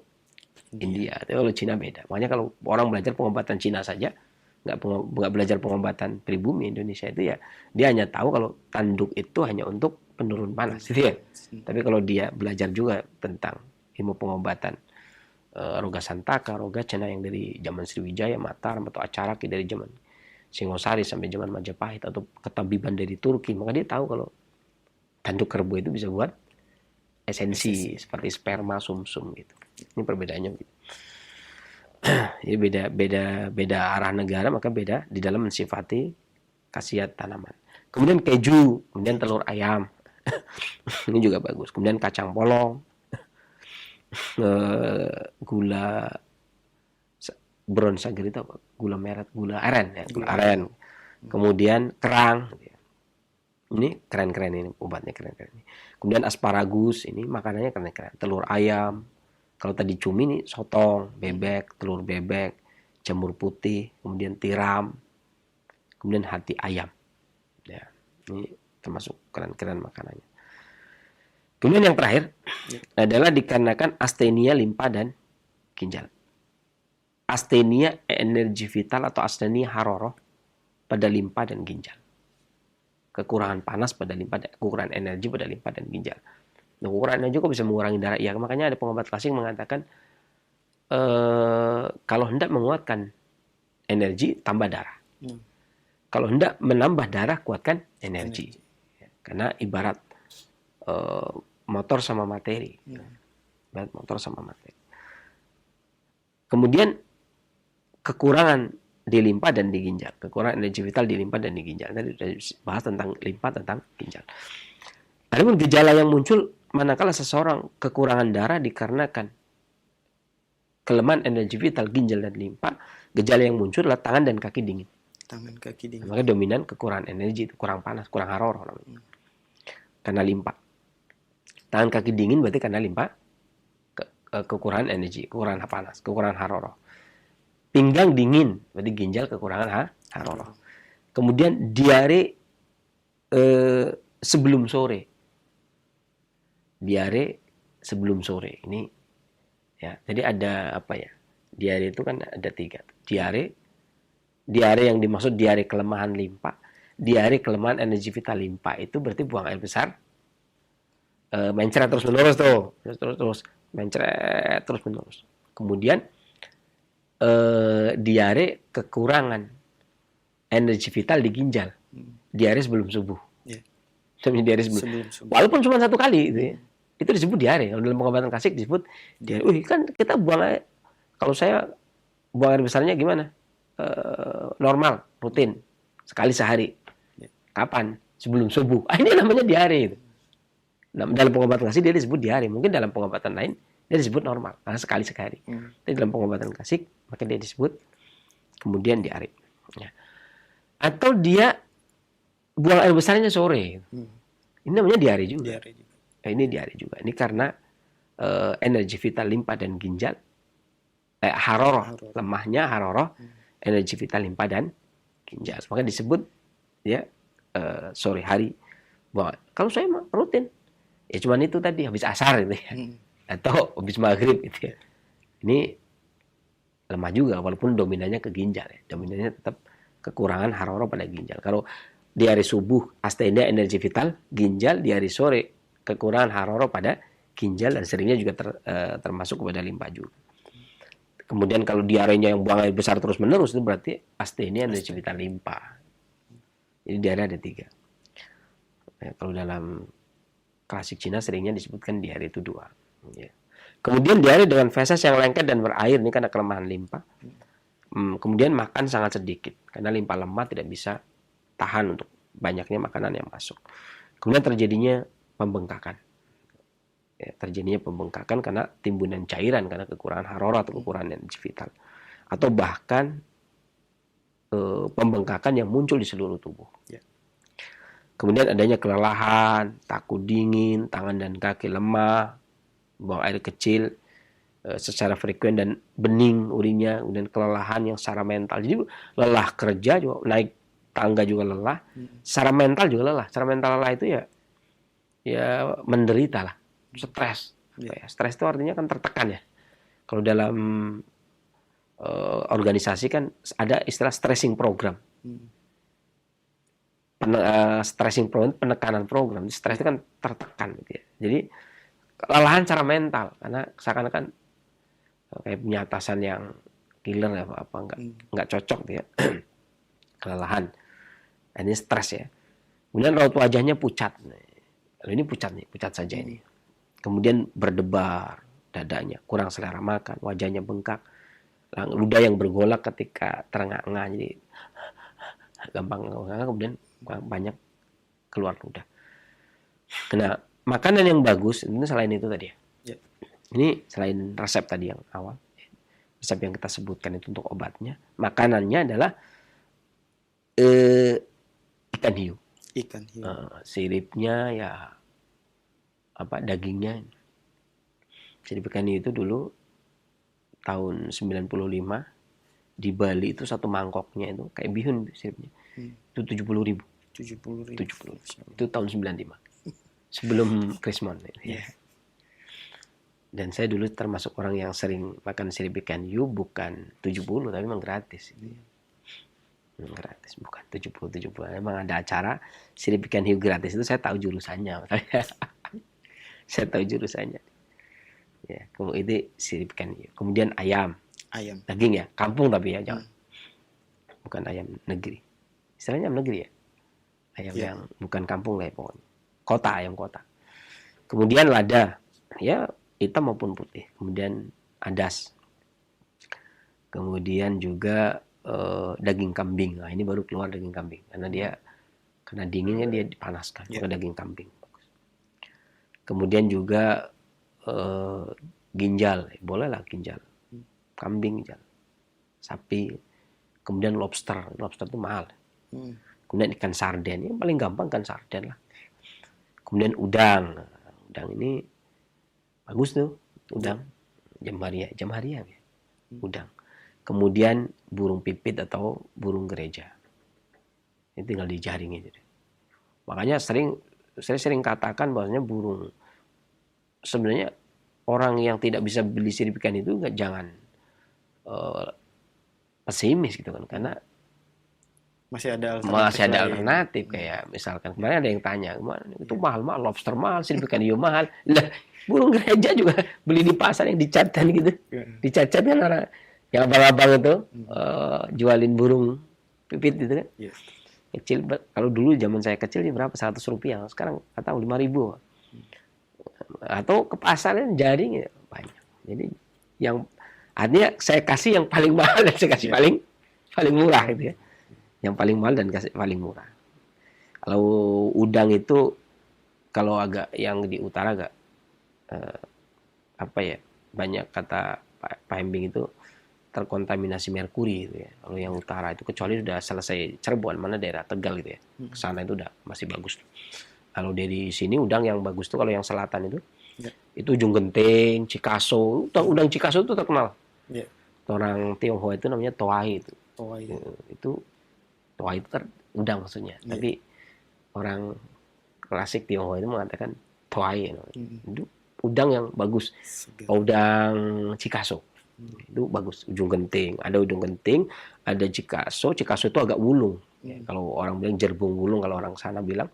India. Tapi kalau Cina beda. Makanya kalau orang belajar pengobatan Cina saja, nggak belajar pengobatan pribumi Indonesia itu ya, dia hanya tahu kalau tanduk itu hanya untuk penurun panas, gitu ya. Tapi kalau dia belajar juga tentang ilmu pengobatan Roga Santaka, Roga Cina yang dari zaman Sriwijaya, Mataram atau Acaraki dari zaman Singosari sampai zaman Majapahit atau ketabiban dari Turki, maka dia tahu kalau Tanduk kerbau itu bisa buat esensi seperti sperma, sumsum gitu. Ini perbedaannya. Jadi beda arah negara, maka beda di dalam mensifati khasiat tanaman. Kemudian keju, kemudian telur ayam. Ini juga bagus. Kemudian kacang polong, gula brown sugar itu apa? Gula merah, gula aren ya, gula aren. Kemudian kerang. Ini keren-keren ini, obatnya keren-keren ini. Kemudian asparagus, ini makanannya keren-keren. Telur ayam. Kalau tadi cumi ini sotong, bebek, telur bebek, jamur putih, kemudian tiram, kemudian hati ayam. Ya, ini termasuk keren-keren makanannya. Kemudian yang terakhir adalah dikarenakan astenia limpa dan ginjal. Astenia energi vital atau astenia haroroh pada limpa dan ginjal. Kekurangan panas pada limpa, kekurangan energi pada limpa dan ginjal. Nah, kekurangan energi kok bisa mengurangi darah? Ya, makanya ada pengobat klasik mengatakan kalau hendak menguatkan energi, tambah darah. Kalau hendak menambah darah, kuatkan energi. Karena ibarat motor sama materi. Ibarat motor sama materi. Kemudian kekurangan di limpa dan di ginjal. Kekurangan energi vital di limpa dan di ginjal. Tadi sudah bahas tentang limpa, tentang ginjal. Adapun gejala yang muncul manakala seseorang kekurangan darah dikarenakan kelemahan energi vital ginjal dan limpa, gejala yang muncul adalah tangan dan kaki dingin. Tangan kaki dingin. Maka dominan kekurangan energi, kurang panas, kurang haroroh namanya. Karena limpa. Tangan kaki dingin berarti karena limpa, kekurangan energi, kekurangan panas, kekurangan haroroh. Pinggang dingin, berarti ginjal kekurangan haroroh. Kemudian diare sebelum sore. Diare sebelum sore. Ini ya, jadi ada apa ya? Diare itu kan ada 3. Diare yang dimaksud diare kelemahan limpa, diare kelemahan energi vital limpa itu berarti buang air besar. Mencret terus menerus tuh. Terus mencret terus menerus. Kemudian diare kekurangan energi vital di ginjal. Diare sebelum subuh. Diare sebelum subuh. Walaupun cuma 1 kali gitu ya. Itu disebut diare. Kalau dalam pengobatan klasik disebut diare. Kan kita buang air. Kalau saya buang air besarnya gimana? Normal, rutin. Sekali sehari. Kapan? Sebelum subuh. Ini namanya diare itu. Nah, dalam pengobatan klasik dia disebut diare. Mungkin dalam pengobatan lain dia disebut normal, karena sekali sehari. Tapi dalam pengobatan klasik, maka dia disebut kemudian diare. Ya. Atau dia buang air besarnya sore. Ini namanya diare juga. Ini diare juga. Ini karena energi vital limpa dan ginjal, haroroh, lemahnya haroroh, energi vital limpa dan ginjal. Maka disebut ya sore hari. Kalau saya mah rutin, ya cuman itu tadi habis asar gitu ya. Atau habis maghrib gitu ya. Ini lemah juga walaupun dominannya ke ginjal ya. Dominannya tetap kekurangan haroroh pada ginjal. Kalau di hari subuh astenia energi vital ginjal, di hari sore kekurangan haroroh pada ginjal dan seringnya juga termasuk kepada limpa juga. Kemudian kalau diarenya yang buang air besar terus menerus itu berarti astenia energi vital limpa. Jadi diare ada 3. Ya, kalau dalam klasik Cina seringnya disebutkan diare itu 2. Ya. Kemudian diare dengan feses yang lengket dan berair, ini karena kelemahan limpa. Kemudian makan sangat sedikit karena limpa lemah tidak bisa tahan untuk banyaknya makanan yang masuk. Kemudian terjadinya pembengkakan. Ya, terjadinya pembengkakan karena timbunan cairan karena kekurangan harorah atau kekurangan energi vital. Atau bahkan pembengkakan yang muncul di seluruh tubuh. Ya. Kemudian adanya kelelahan, takut dingin, tangan dan kaki lemah, buang air kecil secara frekuen dan bening urinnya, kemudian kelelahan yang secara mental. Jadi lelah kerja juga, naik tangga juga lelah, secara mental juga lelah. Secara mental lelah itu ya menderita lah, stres. Ya. Stres itu artinya kan tertekan ya. Kalau dalam organisasi kan ada istilah stressing program. Stressing program, penekanan program. Stres itu kan tertekan gitu ya. Jadi kelelahan secara mental karena seakan-akan kayak punya atasan yang killer apa nggak cocok dia. Kelelahan. Ini stres ya. Kemudian raut wajahnya pucat. Lalu ini pucat nih, pucat saja ini. Kemudian berdebar dadanya, kurang selera makan, wajahnya bengkak, ludah yang bergolak ketika terengah-engah, jadi gampang nganga, kemudian banyak keluar ludah. Nah, makanan yang bagus ini selain itu tadi ya. Ini selain resep tadi yang awal, resep yang kita sebutkan itu untuk obatnya, makanannya adalah ikan hiu. Ikan hiu. Siripnya ya dagingnya. Sirip ikan hiu itu dulu tahun 95 di Bali itu satu mangkoknya itu kayak bihun siripnya. Itu 70.000. 70.000. Itu tahun 95. Sebelum Krismon. Ya. Dan saya dulu termasuk orang yang sering makan sirip ikan hiu, bukan 70 tapi memang gratis. Gratis, bukan 70. Memang ada acara sirip ikan hiu gratis itu, saya tahu jurusannya. Saya tahu jurusannya. Ya, kemudian itu sirip ikan hiu. Kemudian ayam. Daging ya, kampung tapi ya, jangan. Bukan ayam negeri. Istilahnya ayam negeri ya. Ayam yang bukan kampung lah ya pokoknya. Kota, ayam kota. Kemudian lada. Ya, hitam maupun putih. Kemudian adas. Kemudian juga daging kambing. Nah, ini baru keluar daging kambing karena dinginnya dia dipanaskan. Maka daging kambing. Kemudian juga ginjal, boleh lah ginjal. Kambing, ginjal. Sapi. Kemudian lobster itu mahal. Kemudian ikan sarden, yang paling gampang ikan sarden lah. Kemudian udang. Udang ini bagus tuh, udang. Jamaria ya. Udang. Kemudian burung pipit atau burung gereja. Ini tinggal dijaring gitu. Makanya saya sering katakan bahwasanya burung, sebenarnya orang yang tidak bisa beli sirip ikan itu jangan pesimis gitu kan, karena masih ada alternatif. Kayak misalkan kemarin ada yang tanya, itu mahal, lobster mahal, sirip ikan hiu mahal. Lah, burung gereja juga beli di pasar yang dicatkan gitu. Dicacat kan orang yang abang-abang itu jualin burung pipit gitu kan. Kecil, kalau dulu zaman saya kecil ini berapa? 100 rupiah. Sekarang nggak tahu 5.000. Atau ke pasarnya jaring ya banyak. Jadi yang artinya saya kasih yang paling mahal dan saya kasih paling murah gitu ya. Yang paling mahal dan kasih paling murah. Kalau udang itu kalau agak yang di utara agak banyak kata Pak Hembing itu terkontaminasi merkuri gitu ya. Kalau yang utara itu kecuali sudah selesai Cirebon, mana daerah Tegal gitu ya. Kesana itu udah masih bagus. Kalau dari sini udang yang bagus tuh kalau yang selatan itu itu Ujung Genting, Cikaso. Udang Cikaso itu terkenal. Orang Tionghoa itu namanya toai itu. Itu toai itu udang maksudnya. Tapi orang klasik Tionghoa itu mengatakan toai. Itu udang yang bagus. Udang Cikaso. Itu bagus. Ujung Genting, ada Ujung Genting, ada Cikaso. Cikaso itu agak wulung. Kalau orang bilang Jerbung wulung, kalau orang sana bilang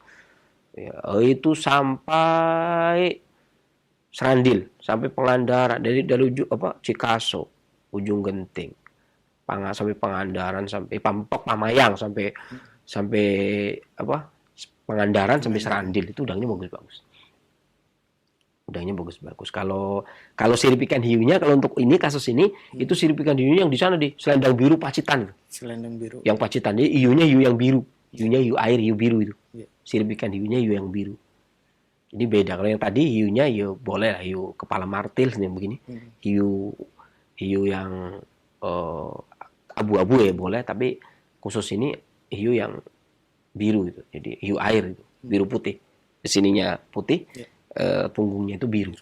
itu sampai Serandil, sampai Pangandaran, dari Cikaso, Ujung Genting, sampai Pangandaran, sampai Pamayang, sampai Pangandaran, sampai Serandil, itu udangnya bagus-bagus. Udangnya bagus-bagus. Kalau sirip ikan hiunya, kalau untuk ini kasus ini, itu sirip ikan hiunya yang di sana di Selendang Biru Pacitan. Selendang Biru. Yang Pacitan, jadi hiunya hiu yang biru. Hiunya hiu air, hiu biru itu. Sirip ikan hiunya hiu yang biru. Jadi beda. Kalau yang tadi hiunya hiu boleh lah, hiu kepala martil nih begini. Hiu yang abu-abu ya boleh, tapi khusus ini hiu yang biru itu. Jadi hiu air itu, biru putih. Kesininya putih. Punggungnya itu biru.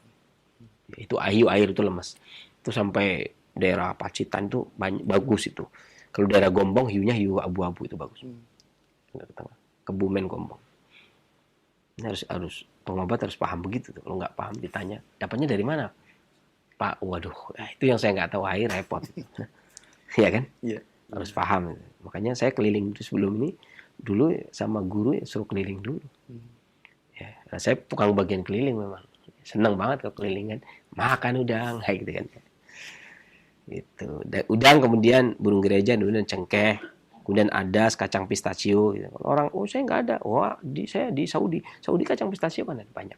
Itu hiu air itu lemas. Itu sampai daerah Pacitan itu bagus itu. Kalau daerah Gombong hiunya hiu abu-abu itu bagus. Kebumen Gombong. Ini harus pengobat harus paham begitu tuh. Kalau nggak paham ditanya, dapatnya dari mana? Pak, waduh, itu yang saya nggak tahu, air repot. Iya kan? Harus paham. Makanya saya keliling itu sebelum ini dulu sama guru suruh keliling dulu. Ya, nah saya tukang bagian keliling memang. Senang banget ke kelilingan. Makan udang, kayak gitu kan. Gitu. Udang, kemudian burung gereja, kemudian cengkeh. Kemudian adas, kacang pistachio. Gitu. Kalau orang, oh saya nggak ada. Wah, saya di Saudi. Saudi kacang pistachio kan ada banyak.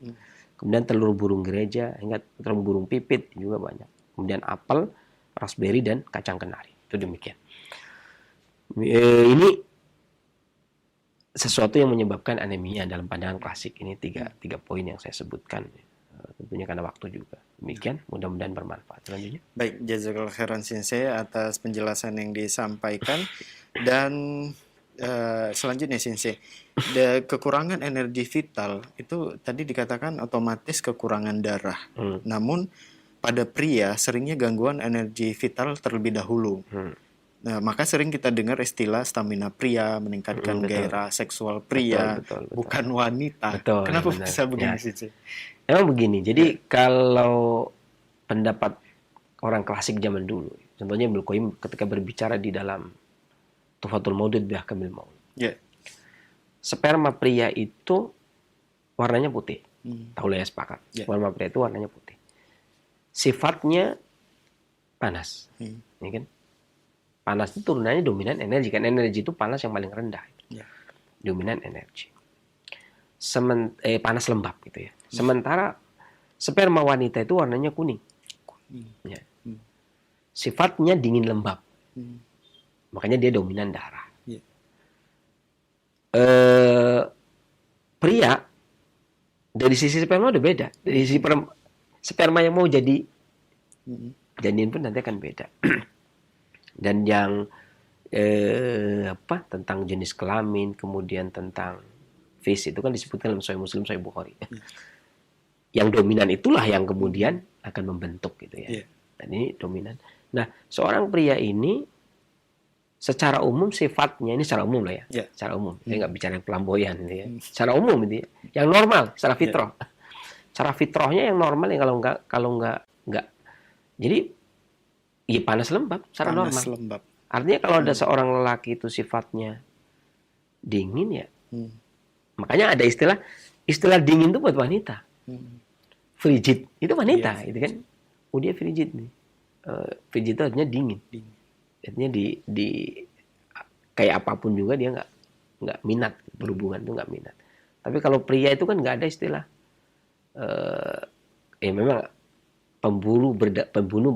Kemudian telur burung gereja, hingga telur burung pipit juga banyak. Kemudian apel, raspberry, dan kacang kenari. Itu demikian. Ini sesuatu yang menyebabkan anemia dalam pandangan klasik. Ini tiga poin yang saya sebutkan. Tentunya karena waktu juga. Demikian, mudah-mudahan bermanfaat. Selanjutnya. Baik, jazakallahu khairan Sensei atas penjelasan yang disampaikan. Dan selanjutnya Sensei, kekurangan energi vital itu tadi dikatakan otomatis kekurangan darah. Namun pada pria seringnya gangguan energi vital terlebih dahulu. Nah, maka sering kita dengar istilah stamina pria, meningkatkan gairah seksual pria, betul. Bukan wanita. Betul, kenapa benar. bisa begini Sensei? Emang begini, jadi kalau pendapat orang klasik zaman dulu, contohnya Ibnu Qayyim ketika berbicara di dalam Tuhfatul Maudud bi Ahkamil Maulud. Sperma pria itu warnanya putih. Tahu lah ya, sepakat. Sperma pria itu warnanya putih. Sifatnya panas. Ya kan? Panas itu turunannya dominan energi. Kan energi itu panas yang paling rendah. Dominan energi. Panas lembab gitu ya. Sementara sperma wanita itu warnanya kuning. Ya. Sifatnya dingin lembab. Makanya dia dominan darah. Pria dari sisi sperma udah beda. Dari sisi sperma yang mau jadi janin pun nanti akan beda. Dan yang tentang jenis kelamin, kemudian tentang face itu kan disebutkan dalam Sahih Muslim, Sahih Bukhari. Yang dominan itulah yang kemudian akan membentuk gitu ya. Dan ini dominan. Nah, seorang pria ini secara umum sifatnya, ini secara umum lah ya. Secara umum. Saya nggak bicara yang pelamboyan gitu ya. Secara umum gitu ya. Yang normal, secara fitrah. Cara fitrahnya yang normal yang kalau nggak. Jadi ya panas lembab secara normal. Lembab. Artinya kalau ada seorang lelaki itu sifatnya dingin ya. Makanya ada istilah dingin itu buat wanita. Frigid itu wanita, itu kan. Oh dia frigid nih. Frigid itu artinya dingin. Artinya di kayak apapun juga dia nggak minat, berhubungan itu nggak minat. Tapi kalau pria itu kan nggak ada istilah. Memang pembunuh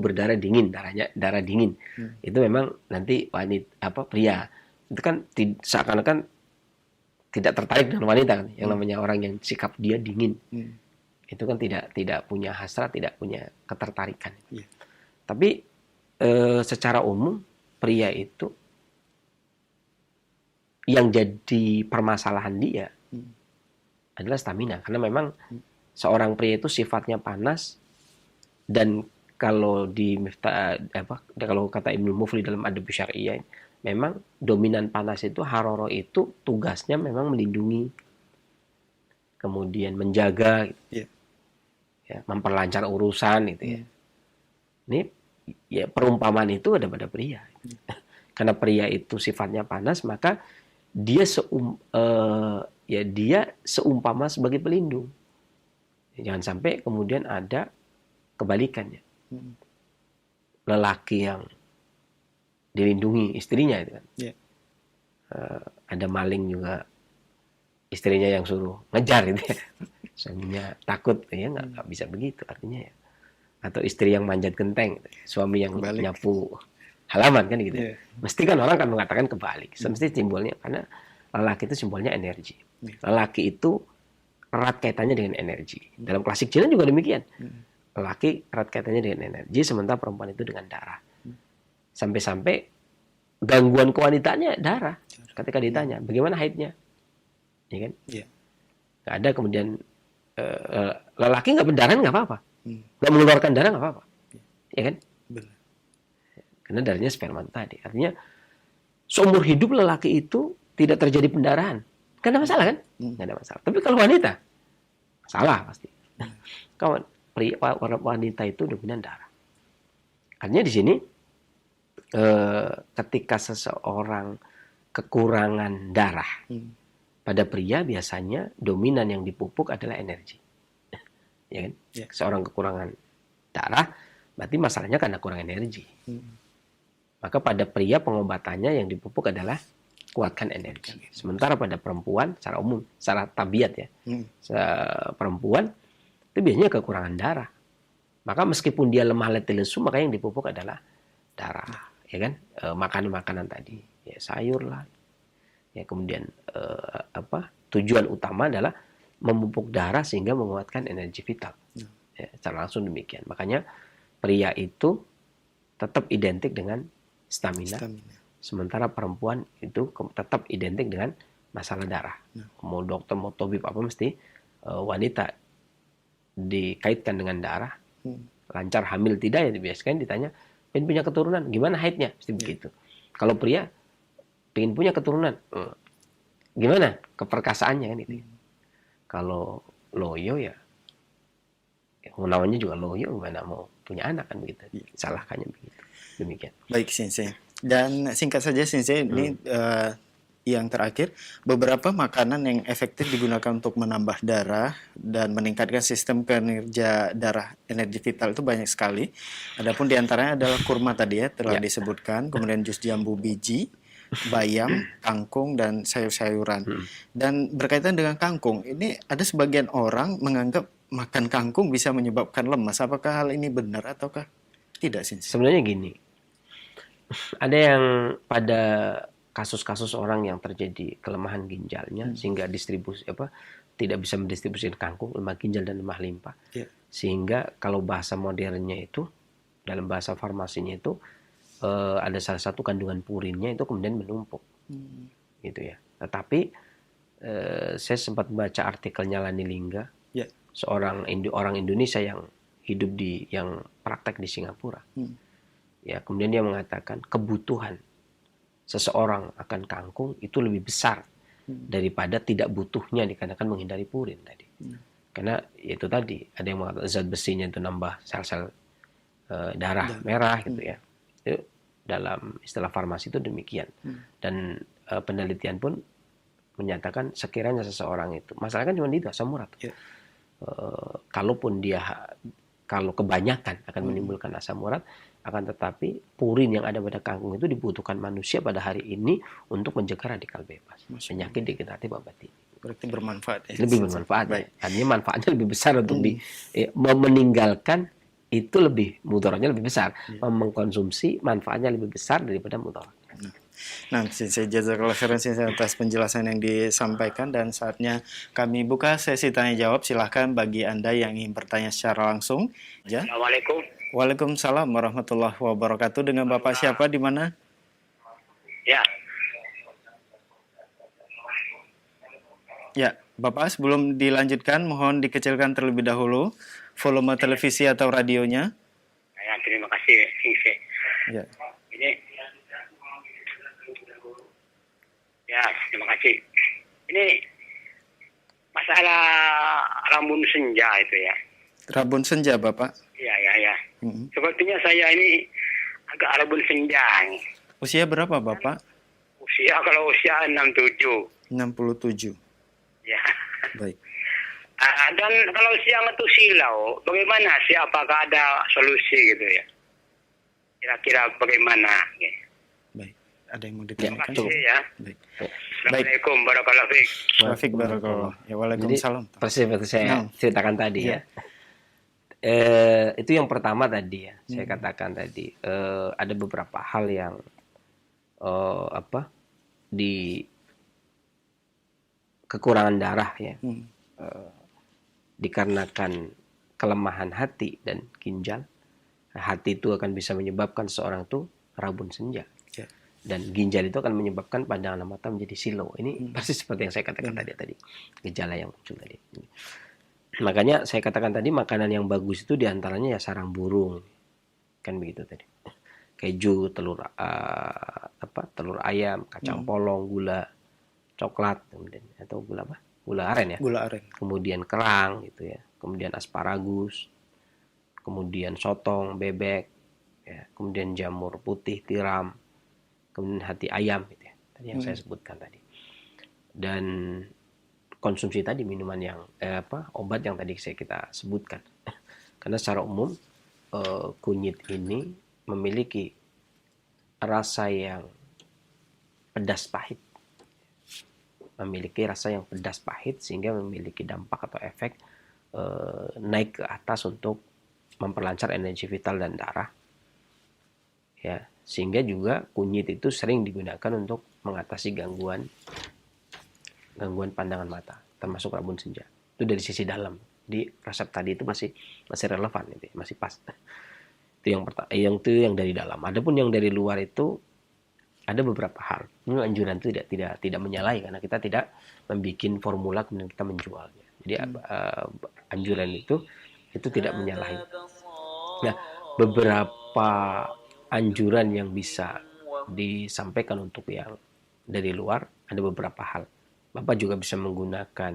berdarah dingin, darah dingin. Itu memang nanti wanita pria itu kan seakan-akan tidak tertarik dengan wanita kan. Yang namanya orang yang sikap dia dingin. Itu kan tidak punya hasrat, tidak punya ketertarikan. Tapi secara umum pria itu yang jadi permasalahan dia adalah stamina, karena memang seorang pria itu sifatnya panas, dan kalau kalau kata Ibnu Mufli dalam Adab Syariah, memang dominan panas itu haroro itu tugasnya memang melindungi, kemudian menjaga, gitu. Ya, memperlancar urusan gitu ya. Ini ya perumpamaan itu ada pada pria. Karena pria itu sifatnya panas, maka dia seumpama sebagai pelindung. Jangan sampai kemudian ada kebalikannya. Lelaki yang dilindungi istrinya itu kan. Ada maling juga istrinya yang suruh ngejar gitu ya. Suaminya takut, ya nggak bisa begitu artinya ya. Atau istri yang manjat genteng, suami yang nyapu halaman kan gitu. Mesti kan orang kan mengatakan kebalik. Mesti simbolnya, karena lelaki itu simbolnya energi. Lelaki itu erat kaitannya dengan energi. Dalam klasik Cina juga demikian. Lelaki erat kaitannya dengan energi, sementara perempuan itu dengan darah. Sampai-sampai gangguan kewanitaannya darah. Ketika ditanya, bagaimana haidnya? Ya kan? Nggak ada kemudian lelaki nggak berdarah nggak apa-apa. Nggak mengeluarkan darah nggak apa-apa. Ya kan? Benar. Karena darahnya sperma tadi. Artinya seumur hidup lelaki itu tidak terjadi pendarahan. Nggak ada masalah kan? Nggak ada masalah. Tapi kalau wanita, salah pasti. Kalau wanita itu dominan darah. Artinya di sini ketika seseorang kekurangan darah, pada pria biasanya dominan yang dipupuk adalah energi. Ya kan? Seorang kekurangan darah, berarti masalahnya karena kurang energi. Maka pada pria pengobatannya yang dipupuk adalah kuatkan energi. Sementara pada perempuan secara umum, secara tabiat ya, perempuan itu biasanya kekurangan darah. Maka meskipun dia lemah letih lesu, maka yang dipupuk adalah darah, ya kan? Makanan-makanan tadi, ya sayur lah, ya kemudian tujuan utama adalah memupuk darah sehingga menguatkan energi vital. Ya, secara langsung demikian. Makanya pria itu tetap identik dengan stamina. Sementara perempuan itu tetap identik dengan masalah darah. Mau dokter, mau tabib apa mesti wanita dikaitkan dengan darah. Lancar hamil tidak ya biasanya ditanya, pengen punya keturunan, gimana haidnya? Mesti begitu. Kalau pria pengen punya keturunan, gimana keperkasaannya kan itu. Kalau loyo ya namanya juga loyo, gimana mau punya anak kan begitu. Salahkannya begitu. Demikian. Baik, Sensei. Dan singkat saja, Sensei, ini yang terakhir, beberapa makanan yang efektif digunakan untuk menambah darah dan meningkatkan sistem kinerja darah, energi vital itu banyak sekali. Adapun diantaranya adalah kurma tadi ya, telah disebutkan, kemudian jus jambu biji, bayam, kangkung, dan sayur-sayuran. Dan berkaitan dengan kangkung, ini ada sebagian orang menganggap makan kangkung bisa menyebabkan lemas. Apakah hal ini benar ataukah tidak, Sensei? Sebenarnya gini, ada yang pada kasus-kasus orang yang terjadi kelemahan ginjalnya sehingga distribusi tidak bisa mendistribusikan kangkung, lemak ginjal dan lemak limpa. Sehingga kalau bahasa modernnya itu, dalam bahasa farmasinya itu ada salah satu kandungan purinnya itu kemudian menumpuk. Gitu ya. Tetapi saya sempat baca artikelnya Lani Lingga, seorang orang Indonesia yang hidup yang praktek di Singapura. Ya, kemudian dia mengatakan kebutuhan seseorang akan kangkung itu lebih besar daripada tidak butuhnya dikarenakan menghindari purin tadi. Karena itu tadi ada yang mengatakan zat besinya itu nambah sel-sel darah merah gitu ya. Itu dalam istilah farmasi itu demikian. Dan penelitian pun menyatakan sekiranya seseorang itu, masalah kan cuma itu asam urat. Kalaupun kalau kebanyakan akan menimbulkan asam urat, akan tetapi purin yang ada pada kangkung itu dibutuhkan manusia pada hari ini untuk mencegah radikal bebas, penyakit degeneratif abadi. Berarti bermanfaat ya? Lebih bermanfaat. Artinya manfaatnya lebih besar untuk meninggalkan itu lebih mudaratnya lebih besar. Mengkonsumsi manfaatnya lebih besar daripada mudarat. Nah, Sensei jazakallah khairan Sensei atas penjelasan yang disampaikan, dan saatnya kami buka sesi tanya jawab. Silahkan bagi Anda yang ingin bertanya secara langsung. Assalamualaikum. Waalaikumsalam warahmatullahi wabarakatuh. Dengan Bapak siapa di mana? Ya. Ya, Bapak sebelum dilanjutkan mohon dikecilkan terlebih dahulu volume televisi atau radionya. Ya, terima kasih, Sensei. Ya. Ini ya, terima kasih. Ini masalah rambun senja itu ya. Rabun senja, Bapak. Ya. Sepertinya saya ini agak rambun senja nih. Usia berapa, Bapak? Kalau usia 67. 67. Ya. Baik. Dan kalau siang itu silau, bagaimana sih? Apakah ada solusi gitu ya? Kira-kira bagaimana? Gitu. Baik. Ada yang mau Terima ditanyakan? kasih ya. Baik. Assalamualaikum warahmatullahi wabarakatuh. Wafik barakallah. Ya, waalaikumsalam. Jadi, persis seperti saya ceritakan tadi ya. Itu yang pertama tadi ya, saya katakan tadi ada beberapa hal yang di kekurangan darah ya, dikarenakan kelemahan hati dan ginjal. Hati itu akan bisa menyebabkan seorang itu rabun senja, dan ginjal itu akan menyebabkan pandangan mata menjadi silau. Ini persis seperti yang saya katakan tadi gejala yang muncul tadi. Makanya saya katakan tadi makanan yang bagus itu diantaranya ya sarang burung, kan begitu tadi. Keju, telur ayam, kacang polong, gula, coklat, kemudian atau gula apa? Gula aren ya. Gula aren. Kemudian kerang gitu ya. Kemudian asparagus, kemudian sotong, bebek, ya. Kemudian jamur putih, tiram, kemudian hati ayam gitu ya. Tadi yang saya sebutkan tadi. Dan konsumsi tadi minuman yang obat yang tadi kita sebutkan. Karena secara umum kunyit ini memiliki rasa yang pedas pahit. memiliki rasa yang pedas pahit sehingga memiliki dampak atau efek naik ke atas untuk memperlancar energi vital dan darah. Ya, sehingga juga kunyit itu sering digunakan untuk mengatasi gangguan pandangan mata, termasuk rabun senja. Itu dari sisi dalam. Di resep tadi itu masih relevan, itu masih pas. Itu yang dari dalam. Adapun yang dari luar itu ada beberapa hal. Ini anjuran itu tidak menyalahi karena kita tidak membuat formula kemudian kita menjualnya. Jadi anjuran itu tidak menyalahi. Nah, beberapa anjuran yang bisa disampaikan untuk yang dari luar ada beberapa hal. Bapak juga bisa menggunakan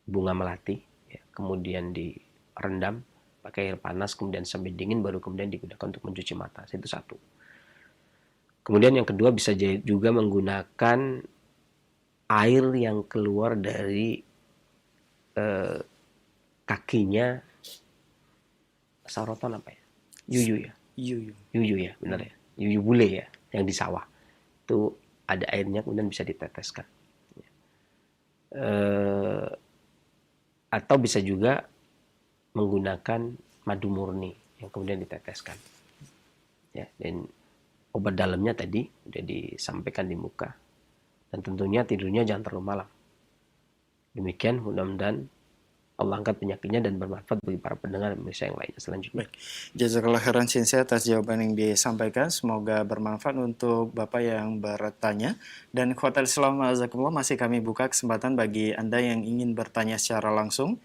bunga melati, ya, kemudian direndam pakai air panas, kemudian sampai dingin, baru kemudian digunakan untuk mencuci mata. Itu satu. Kemudian yang kedua bisa juga menggunakan air yang keluar dari kakinya saroton apa ya? Yuyu ya? Yuyu ya, benar ya? Yuyu bule ya, yang di sawah. Itu ada airnya kemudian bisa diteteskan. Atau bisa juga menggunakan madu murni yang kemudian diteteskan. Ya, dan obat dalamnya tadi sudah disampaikan di muka. Dan tentunya tidurnya jangan terlalu malam. Demikian mudah-mudahan Allah angkat penyakitnya dan bermanfaat bagi para pendengar Indonesia yang lainnya selanjutnya. Baik. Jazakallah khairan Sensei atas jawaban yang disampaikan. Semoga bermanfaat untuk Bapak yang bertanya. Dan Ikhwatal Islam Azakumullah, masih kami buka kesempatan bagi Anda yang ingin bertanya secara langsung.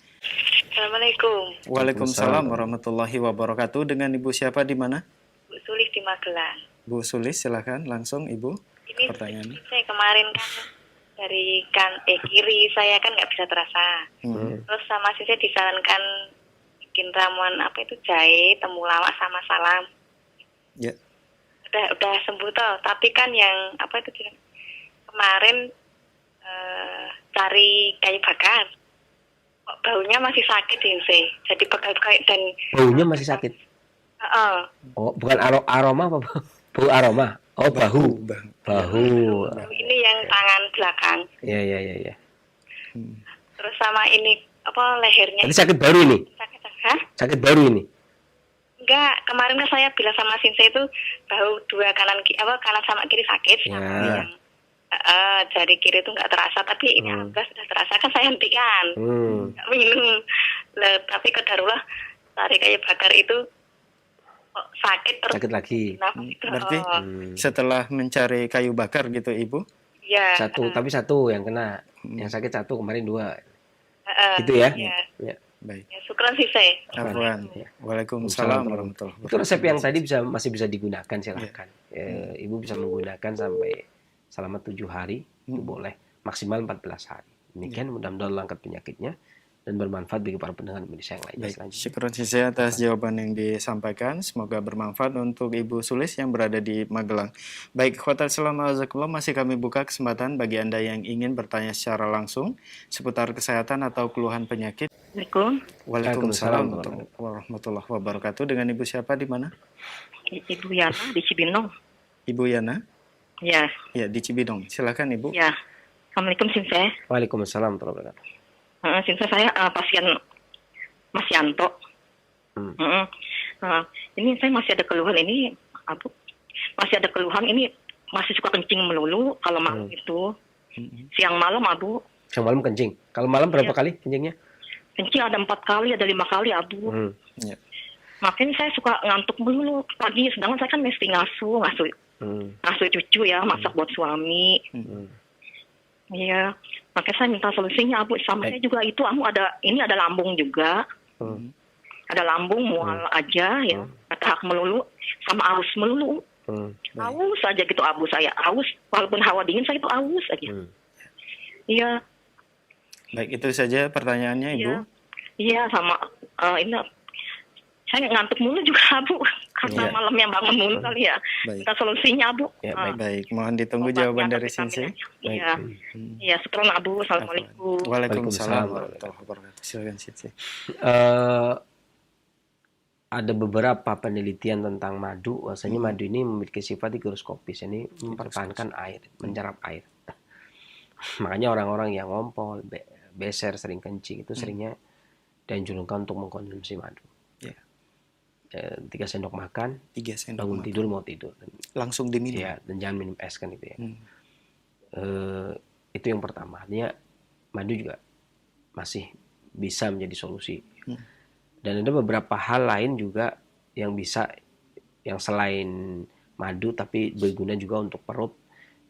Assalamualaikum. Waalaikumsalam warahmatullahi wabarakatuh. Dengan Ibu siapa di mana? Bu Sulis di Magelang. Bu Sulis, silakan langsung Ibu. Ini pertanyaannya. saya kemarin kan dari kiri saya kan nggak bisa terasa. Terus sama saya disarankan bikin ramuan apa itu jahe, temulawak sama salam. Ya. Udah sembuh toh. Tapi kan yang apa itu kemarin cari kayu bakar. Baunya masih sakit sih. Jadi pekai dan baunya masih sakit. Oh, bukan aroma apa? Bau aroma. Oh, bahu. Ini yang tangan belakang. Iya. Terus sama ini apa lehernya. Ini sakit baru ini? Hah? Sakit baru ini? Enggak, kemarin kan saya bilang sama Sensei itu bau dua kanan sama kiri sakit. Ya. Yang jari kiri itu enggak terasa, tapi ini alhamdulillah sudah terasa, kan saya hentikan. Enggak minum. Tapi kedarullah tarik kayu bakar itu sakit terus. Sakit lagi. Berarti setelah mencari kayu bakar gitu Ibu? Iya. Tapi satu yang kena. Yang sakit satu, kemarin dua. Gitu ya? Iya. Baik. Ya, syukran sih saya. Afwan. Waalaikumsalam warahmatullahi wabarakatuh. Itu resep yang tadi masih bisa digunakan, silakan. Ibu bisa menggunakan sampai selama 7 hari, itu boleh. Maksimal 14 hari. Demikian mudah-mudahan Allah angkat penyakitnya dan bermanfaat bagi para pendengar Indonesia yang lainnya selanjutnya. Syukur Sensei atas jawaban yang disampaikan. Semoga bermanfaat untuk Ibu Sulis yang berada di Magelang. Baik, Khotel Selama Azakullah, masih kami buka kesempatan bagi Anda yang ingin bertanya secara langsung seputar kesehatan atau keluhan penyakit. Waalaikumsalam warahmatullahi wabarakatuh. Dengan Ibu siapa di mana? Ibu Yana di Cibinong. Ibu Yana? Ya. Ya, di Cibinong. Silakan Ibu. Ya. Assalamualaikum Sensei. Waalaikumsalam warahmatullahi wabarakatuh. Sensei, saya pasien Mas Yanto. Ini saya masih ada keluhan ini, Abu. Masih ada keluhan ini, masih suka kencing melulu kalau malam itu. Siang malam, Abu. Siang malam kencing. Kalau malam berapa kali kencingnya? Kencing ada 4 kali, ada 5 kali, Abu. Ya. Makanya saya suka ngantuk melulu pagi, sedangkan saya kan mesti ngasuh cucu ya, masak buat suami. Iya, makanya saya minta solusinya, Abu. Sama saya juga itu, ada lambung juga. Ada lambung, mual aja ya. Hak melulu, sama aus melulu. Aus aja gitu, Abu, saya. Aus, walaupun hawa dingin, saya itu aus aja. Iya. Baik, itu saja pertanyaannya, Ibu. Iya, sama ini. Saya ngantuk mulu juga, Abu. Karena malamnya bangun mulu kali ya. Minta solusinya, Abu. Ya, baik. Mohon ditunggu jawaban dari Sensei. Iya. Iya, syukran, Abu. Assalamualaikum. Waalaikumsalam warahmatullahi wabarakatuh. Silakan Sensei. Ada beberapa penelitian tentang madu. Bahwasanya madu ini memiliki sifat higroskopis. Ini mempertahankan air, menyerap air. Makanya orang-orang yang ngompol, beser, sering kencing itu seringnya dianjurkan untuk mengkonsumsi madu. Ya. 3 sendok makan, 3 sendok bangun makan. tidur mau tidur. Langsung diminum. Ya, dan jangan minum es kan itu ya. Hmm. Itu yang pertama. Artinya madu juga masih bisa menjadi solusi. Dan ada beberapa hal lain juga yang bisa, yang selain madu tapi berguna juga untuk perut.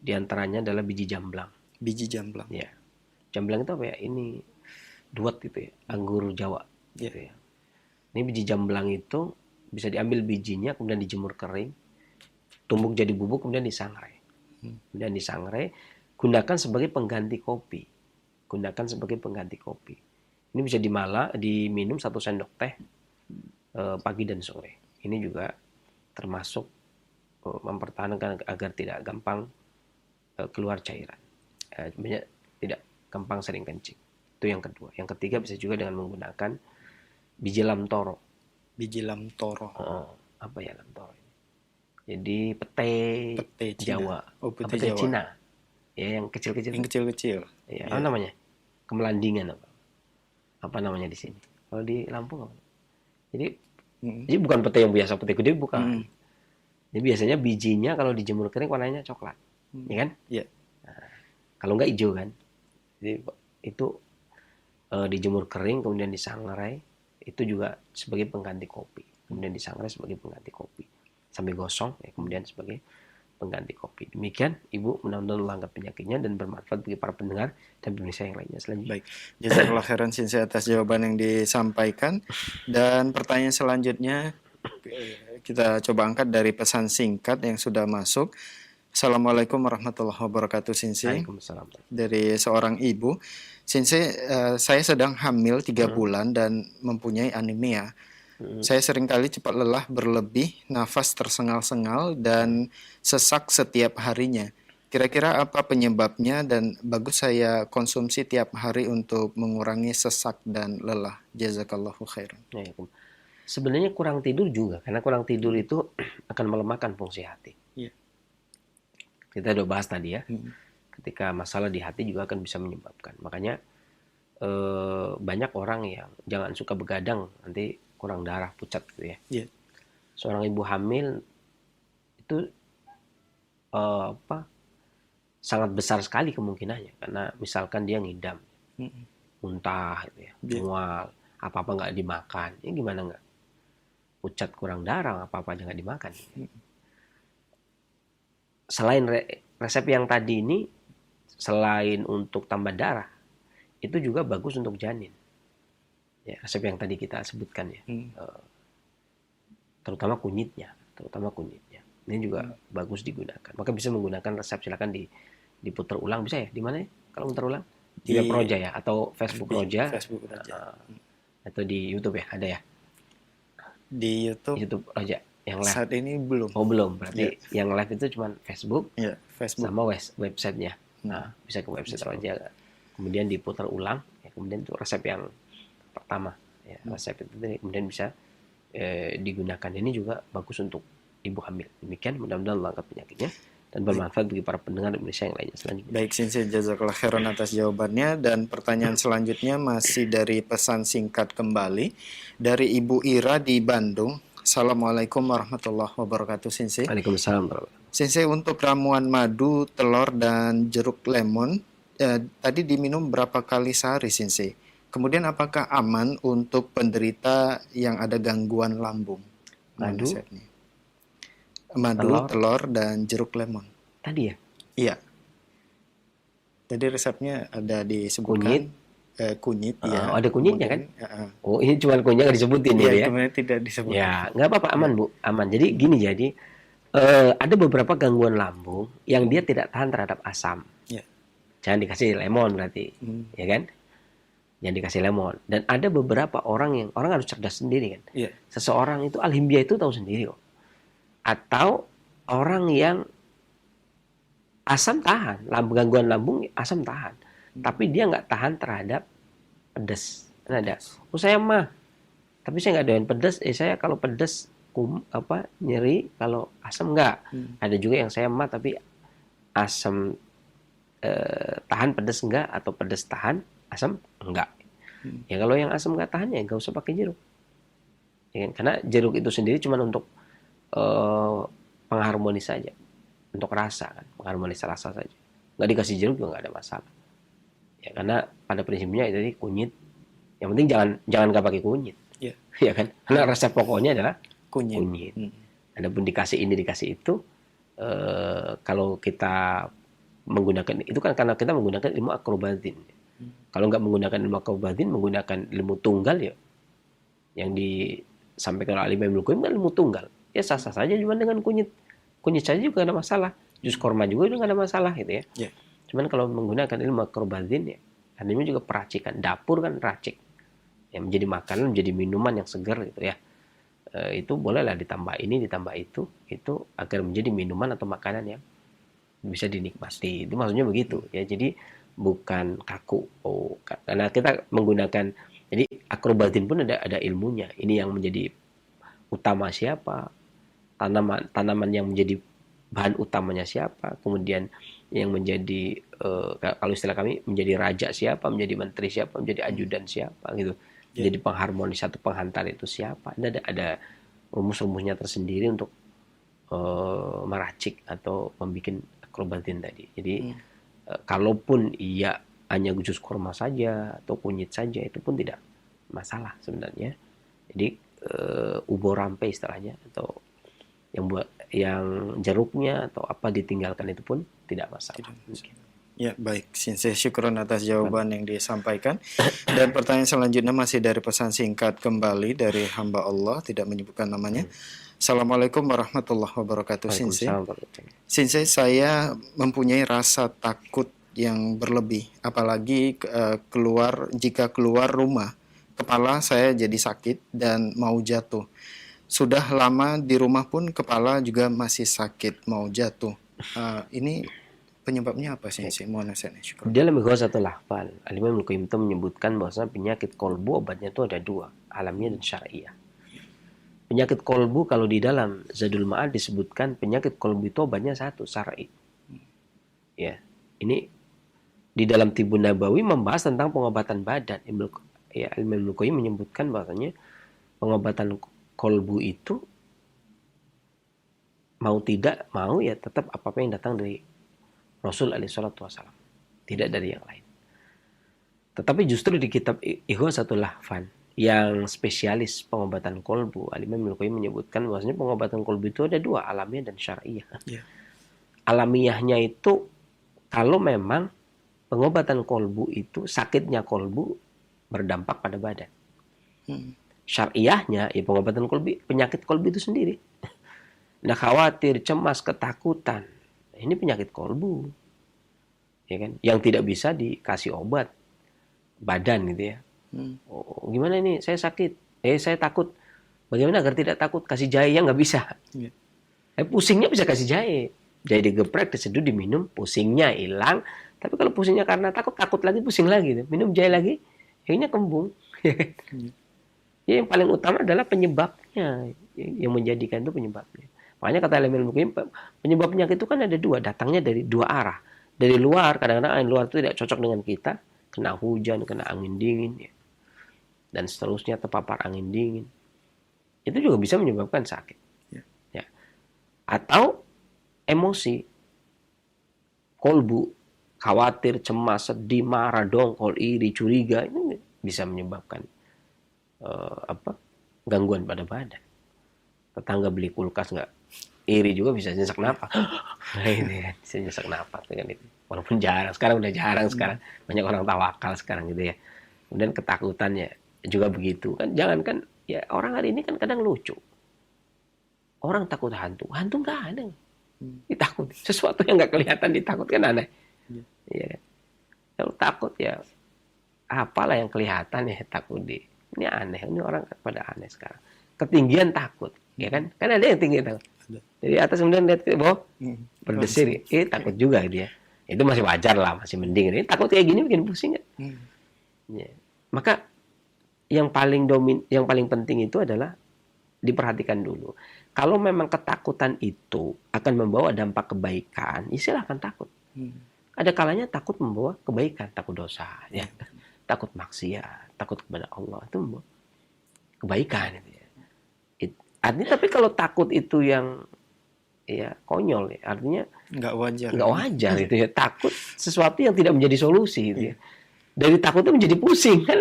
Di antaranya adalah biji jamblang. Biji jamblang. Ya, jamblang itu apa ya? Ini duat gitu ya, anggur Jawa. Gitu ya. Ini biji jamblang itu bisa diambil bijinya, kemudian dijemur kering, tumbuk jadi bubuk, kemudian disangrai. Kemudian disangrai, gunakan sebagai pengganti kopi. Gunakan sebagai pengganti kopi. Ini bisa diminum 1 sendok teh pagi dan sore. Ini juga termasuk mempertahankan agar tidak gampang keluar cairan. Sebenarnya tidak gampang sering kencing. Itu yang kedua. Yang ketiga bisa juga dengan menggunakan biji lamtoro. Biji lamtoro. Apa ya lamtoro ini? Jadi pete Cina. Jawa. Oh, pete Pete Jawa. Cina. Ya, yang kecil-kecil. Yang kecil-kecil. Ya, apa namanya? Kemelandingan apa? Apa namanya di sini? Kalau di Lampung apa? Jadi bukan pete yang biasa, pete gede bukan. Jadi biasanya bijinya kalau dijemur kering warnanya coklat. Ya kan? Iya. Nah, kalau enggak hijau kan. Jadi itu dijemur kering kemudian disangrai, itu juga sebagai pengganti kopi. Kemudian disangrai sebagai pengganti kopi. Sampai gosong ya, kemudian sebagai pengganti kopi. Demikian Ibu, mudah-mudahan Allah angkat penyakitnya dan bermanfaat bagi para pendengar dan pemirsa yang lainnya selanjutnya. Baik, jazakallah khairan Sensei atas jawaban yang disampaikan. Dan pertanyaan selanjutnya kita coba angkat dari pesan singkat yang sudah masuk. Assalamualaikum warahmatullahi wabarakatuh Sensei. Waalaikumsalam. Dari seorang ibu. Sensei, saya sedang hamil 3 bulan dan mempunyai anemia. Saya seringkali cepat lelah berlebih, nafas tersengal-sengal, dan sesak setiap harinya. Kira-kira apa penyebabnya dan bagus saya konsumsi tiap hari untuk mengurangi sesak dan lelah. Jazakallahu khairan. Ya, sebenarnya kurang tidur juga, karena kurang tidur itu akan melemahkan fungsi hati. Iya. Kita udah bahas tadi ya, ketika masalah di hati juga akan bisa menyebabkan. Makanya banyak orang yang jangan suka begadang, nanti kurang darah, pucat gitu ya. Iya. Seorang ibu hamil itu sangat besar sekali kemungkinannya, karena misalkan dia ngidam, muntah gitu ya, mual, apa-apa nggak dimakan, ya gimana nggak? Pucat, kurang darah, apa-apa aja nggak dimakan. Selain resep yang tadi ini, selain untuk tambah darah, itu juga bagus untuk janin. Ya, resep yang tadi kita sebutkan ya, terutama kunyitnya. Ini juga bagus digunakan. Maka bisa menggunakan resep, silakan diputar ulang, bisa ya? Di mana ya? Kalau putar ulang di web Roja ya, atau Facebook Roja, atau di YouTube ya, ada ya? Di YouTube Roja yang live. Saat ini belum. Oh belum, berarti yang live itu cuma Facebook, Facebook sama websitenya. Nah, bisa ke website Roja, kemudian diputar ulang, ya, kemudian itu resep yang pertama, ya, resep itu kemudian bisa digunakan. Ini juga bagus untuk ibu hamil. Demikian, mudah-mudahan Allah angkat penyakitnya dan bermanfaat bagi para pendengar Indonesia yang lainnya selanjutnya. Baik, Sensei, jazakallah khairan atas jawabannya. Dan pertanyaan selanjutnya masih dari pesan singkat kembali dari Ibu Ira di Bandung. Assalamualaikum warahmatullahi wabarakatuh Sensei. Waalaikumsalam. Sensei, untuk ramuan madu, telur, dan jeruk lemon tadi diminum berapa kali sehari Sensei? Kemudian apakah aman untuk penderita yang ada gangguan lambung? Madu, telur, dan jeruk lemon. Tadi ya? Iya. Tadi resepnya ada disebutkan. Kunyit. Ya. Ada kunyitnya kan? Oh, ini cuma kunyit nggak disebutin ya? Kemudian tidak disebut. Ya, nggak apa-apa, aman Bu, aman. Jadi gini, ada beberapa gangguan lambung yang dia tidak tahan terhadap asam. Ya. Jangan dikasih lemon berarti, ya kan? Jangan dikasih lemon. Dan ada beberapa orang harus cerdas sendiri kan. Yeah. Seseorang itu alhimbia itu tahu sendiri kok. Atau orang yang asam tahan, gangguan lambung asam tahan, tapi dia nggak tahan terhadap pedas. Ada. Oh saya mah, tapi saya nggak doyan pedas. Saya kalau pedas nyeri, kalau asam nggak. Ada juga yang saya mah tapi asam tahan pedas enggak atau pedas tahan asam enggak. Ya kalau yang asam enggak tahan ya enggak usah pakai jeruk. Ya kan? Karena jeruk itu sendiri cuma untuk pengharmonis saja, untuk rasa kan, pengharmonis rasa saja. Enggak dikasih jeruk juga enggak ada masalah. Ya karena pada prinsipnya itu tadi kunyit. Yang penting jangan enggak pakai kunyit. Ya. Ya kan? Karena resep pokoknya adalah Kunyit. kunyit. Adapun dikasih ini dikasih itu, kalau kita menggunakan itu kan karena kita menggunakan ilmu akrobatin. Kalau nggak menggunakan ilmu akrobatin, menggunakan ilmu tunggal ya, yang disampaikan oleh Imam Ibnu Qayyim kan ilmu tunggal. Ya sah-sah saja cuma dengan kunyit saja juga nggak ada masalah. Jus korma juga itu nggak ada masalah gitu ya. Ya. Cuman kalau menggunakan ilmu akrobatin ya, dan ini juga peracikan, dapur kan racik, yang menjadi makanan, menjadi minuman yang segar gitu ya. Itu bolehlah ditambah ini, ditambah itu agar menjadi minuman atau makanan yang bisa dinikmati. Itu maksudnya begitu ya. Jadi bukan kaku. Karena kita menggunakan, jadi akrobatin pun ada ilmunya. Ini yang menjadi utama siapa, tanaman yang menjadi bahan utamanya siapa, kemudian yang menjadi kalau istilah kami menjadi raja siapa, menjadi menteri siapa, menjadi ajudan siapa gitu. Jadi pengharmonis atau penghantar itu siapa? Ada rumus-rumusnya tersendiri untuk meracik atau membuat akrobatin tadi. Jadi kalaupun ia hanya jus kurma saja atau kunyit saja itu pun tidak masalah sebenarnya. Jadi ubo rampe istilahnya atau yang jeruknya atau apa ditinggalkan itu pun tidak masalah. Ya, baik. Sensei, syukron atas jawaban yang disampaikan. Dan pertanyaan selanjutnya masih dari pesan singkat kembali dari hamba Allah, tidak menyebutkan namanya. Assalamualaikum warahmatullahi wabarakatuh, Sensei. Sensei, saya mempunyai rasa takut yang berlebih, apalagi jika keluar rumah. Kepala saya jadi sakit dan mau jatuh. Sudah lama di rumah pun kepala juga masih sakit, mau jatuh. Ini penyebabnya apa sih? Mohon nasihatnya. Syukur. Di dalam Ighasatul Lahfal, Al-Imam Ibnu Qayyim menyebutkan bahwa penyakit kolbu obatnya itu ada dua, alamiah dan syariah. Penyakit kolbu kalau di dalam Zadul Ma'ad disebutkan penyakit kolbu itu obatnya satu, syar'i. Ya, ini di dalam Tibun Nabawi membahas tentang pengobatan badan. Imam Ibnu Qayyim menyebutkan bahwasanya pengobatan kolbu itu mau tidak mau ya tetap apa yang datang dari Rasul alaihi salatu wasallam, tidak dari yang lain. Tetapi justru di kitab Ighasatul Lahfan yang spesialis pengobatan kolbu, Al-Imam Ibnu Qayyim menyebutkan bahwasanya pengobatan kolbu itu ada dua, alamiah dan syariah. Yeah. Alamiahnya itu kalau memang pengobatan kolbu itu sakitnya kolbu berdampak pada badan. Syariahnya ya pengobatan kolbu, penyakit kolbu itu sendiri. Nah, khawatir, cemas, ketakutan, ini penyakit kolbu, ya kan? Yang tidak bisa dikasih obat badan gitu ya. Oh, gimana ini? Saya sakit, saya takut. Bagaimana agar tidak takut? Kasih jahe yang nggak bisa. Pusingnya bisa kasih jahe digeprek, diseduh, diminum, pusingnya hilang. Tapi kalau pusingnya karena takut lagi, pusing lagi, minum jahe lagi, akhirnya kembung. Ya, yang paling utama adalah penyebabnya, yang menjadikan itu penyebabnya. Makanya kata Al-Imam Ibnu Qayyim, penyebab penyakit itu kan ada dua, datangnya dari dua arah. Dari luar, kadang-kadang angin luar itu tidak cocok dengan kita, kena hujan, kena angin dingin, ya. Dan seterusnya terpapar angin dingin. Itu juga bisa menyebabkan sakit. Ya. Atau emosi, kolbu, khawatir, cemas, sedih, marah, dongkol, iri, curiga, ini bisa menyebabkan gangguan pada badan. Tetangga beli kulkas nggak iri juga bisa sesak napas. Ini bisa sesak napas dengan itu. Walaupun jarang, sekarang udah jarang sekarang. Banyak orang tawakal sekarang gitu ya. Kemudian ketakutannya juga begitu kan. Jangan kan ya, orang hari ini kan kadang lucu. Orang takut hantu nggak ada. Ditakut sesuatu yang nggak kelihatan ditakut kan aneh. Iya. Kalau takut ya apalah yang kelihatan ya takut di. Ini aneh, ini orang pada aneh sekarang. Ketinggian takut, ya kan? Kan ada yang tinggi takut. Jadi atas kemudian lihat ke bawah, berdesir, takut juga dia. Itu masih wajar lah, masih mending. Ini takut kayak gini bikin pusing kan? Ya. Maka yang paling penting itu adalah diperhatikan dulu. Kalau memang ketakutan itu akan membawa dampak kebaikan, ya silahkan takut. Ada kalanya takut membawa kebaikan, takut dosa, ya, takut maksiat, takut kepada Allah itu membawa kebaikan. Gitu ya. Artinya tapi kalau takut itu yang ya konyol, ya, artinya Nggak wajar. nggak wajar gitu ya. Takut sesuatu yang tidak menjadi solusi gitu ya. Dari takutnya menjadi pusing kan?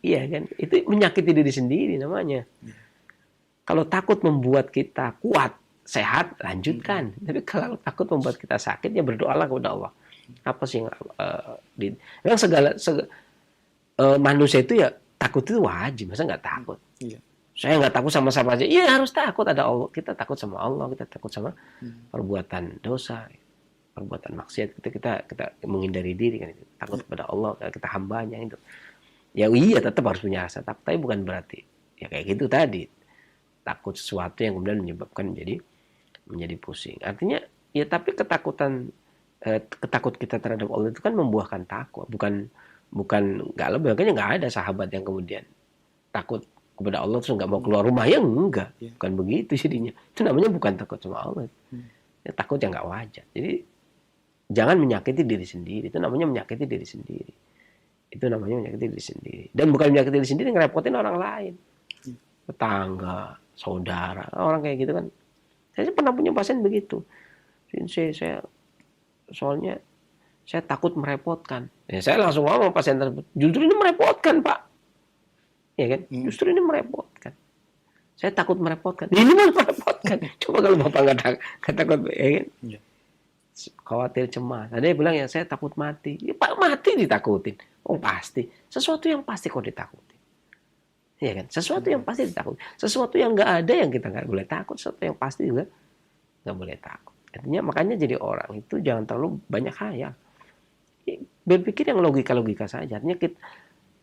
Iya kan? Itu menyakiti diri sendiri namanya. Kalau takut membuat kita kuat, sehat, lanjutkan. Tapi kalau takut membuat kita sakit, ya berdoalah kepada Allah. Apa sih yang memang manusia itu ya takut itu wajib, masa nggak takut? Iya. Saya nggak takut sama siapa aja. Iya harus takut, ada Allah. Kita takut sama Allah, kita takut sama perbuatan dosa, perbuatan maksiat. Kita menghindari diri kan itu. Takut kepada Allah, kita hambanya itu. Ya iya tetap harus punya rasa takut, tapi bukan berarti ya kayak gitu tadi. Takut sesuatu yang kemudian menyebabkan menjadi pusing. Artinya ya tapi ketakutan kita terhadap Allah itu kan membuahkan takwa, bukan nggak lebih. Makanya nggak ada sahabat yang kemudian takut kepada Allah terus nggak mau keluar rumah, ya enggak, bukan begitu jadinya. Itu namanya bukan takut sama Allah, ya, takut yang nggak wajar. Jadi jangan menyakiti diri sendiri, itu namanya menyakiti diri sendiri. Itu namanya menyakiti diri sendiri. Dan bukan menyakiti diri sendiri, ngerepotin orang lain, tetangga, saudara, orang kayak gitu kan. Saya pernah punya pasien begitu. Saya soalnya saya takut merepotkan. Ya, saya langsung ngomong pasien tersebut, justru ini merepotkan Pak. Ya kan? Justru ini merepotkan. Saya takut merepotkan. Ini malah merepotkan. Coba kalau Bapak nggak takut, ya kan? Khawatir, cemas. Ada yang bilang ya saya takut mati. Ya, Pak, mati ditakutin. Oh pasti. Sesuatu yang pasti kok ditakutin. Ya kan? Sesuatu yang pasti ditakutin. Sesuatu yang nggak ada yang kita nggak boleh takut. Sesuatu yang pasti juga nggak boleh takut. Artinya makanya jadi orang itu jangan terlalu banyak khayal. Berpikir yang logika-logika saja. Artinya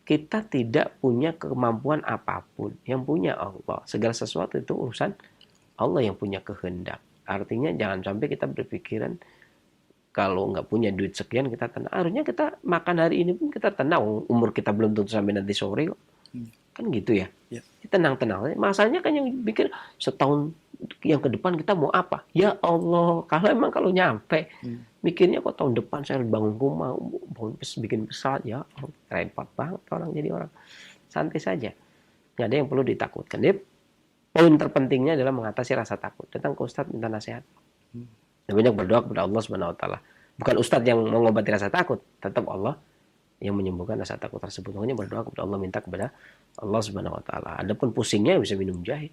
kita tidak punya kemampuan apapun. Yang punya Allah. Segala sesuatu itu urusan Allah yang punya kehendak. Artinya jangan sampai kita berpikiran kalau nggak punya duit sekian kita tenang. Harusnya kita makan hari ini pun kita tenang. Umur kita belum tentu sampai nanti sore kok. Kan gitu ya. Tenang-tenang. Masalahnya kan yang pikir setahun yang ke depan kita mau apa? Ya Allah. Kalau nyampe. Mikirnya kok tahun depan saya harus bangun rumah. Bikin pesawat. Ya repot banget orang jadi orang. Santai saja. Nggak ada yang perlu ditakutkan. Jadi poin terpentingnya adalah mengatasi rasa takut. Datang ke Ustadz minta nasihat. Dan banyak berdoa kepada Allah Subhanahu Wa Taala. Bukan Ustadz yang mengobati rasa takut. Tetap Allah yang menyembuhkan rasa takut tersebut. Makanya berdoa kepada Allah, minta kepada Allah Subhanahu Wa Taala. Adapun pusingnya bisa minum jahe.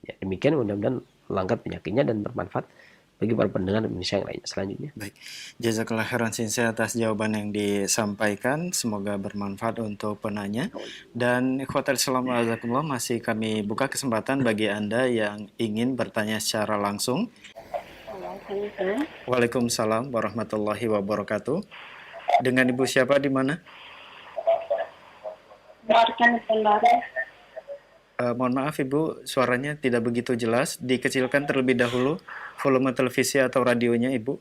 Ya, demikian mudah-mudahan melangkat penyakitnya dan bermanfaat bagi para pendengar Indonesia yang lainnya selanjutnya. Baik, jazakallah khairan Sensei atas jawaban yang disampaikan. Semoga bermanfaat untuk penanya. Dan ikhwatal Islam azakumullah, masih kami buka kesempatan bagi Anda yang ingin bertanya secara langsung. Waalaikumsalam warahmatullahi wabarakatuh. Dengan Ibu siapa di mana? Mohon maaf Ibu, suaranya tidak begitu jelas. Dikecilkan terlebih dahulu volume televisi atau radionya Ibu.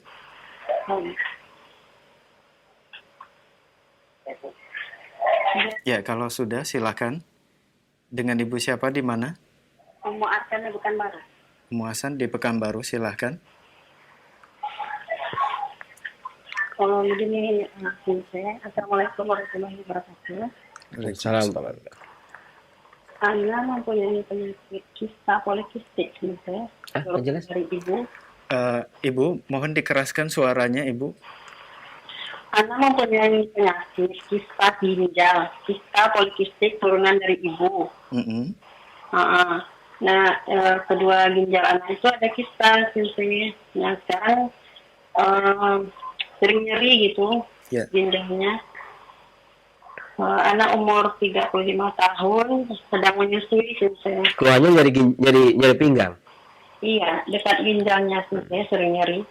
Ya, kalau sudah silakan. Dengan Ibu siapa di mana? Umu Hasan di Pekanbaru. Umu Hasan di Pekanbaru, silakan. Kalau begini, saya Assalamualaikum warahmatullahi wabarakatuh. Waalaikumsalam. Anda mempunyai penyakit kista polikistik, saya. Jelas. Dari ibu. Ibu, mohon dikeraskan suaranya Ibu. Anda mempunyai penyakit kista ginjal, kista polikistik turunan dari ibu. Nah, kedua ginjal anak itu ada kista, saya. Nah, sekarang sering nyeri gitu ginjalnya. Anak umur 35 tahun sedang menyusui saya. Keluarnya nyeri pinggang. Iya, dekat ginjalnya saya sering nyeri.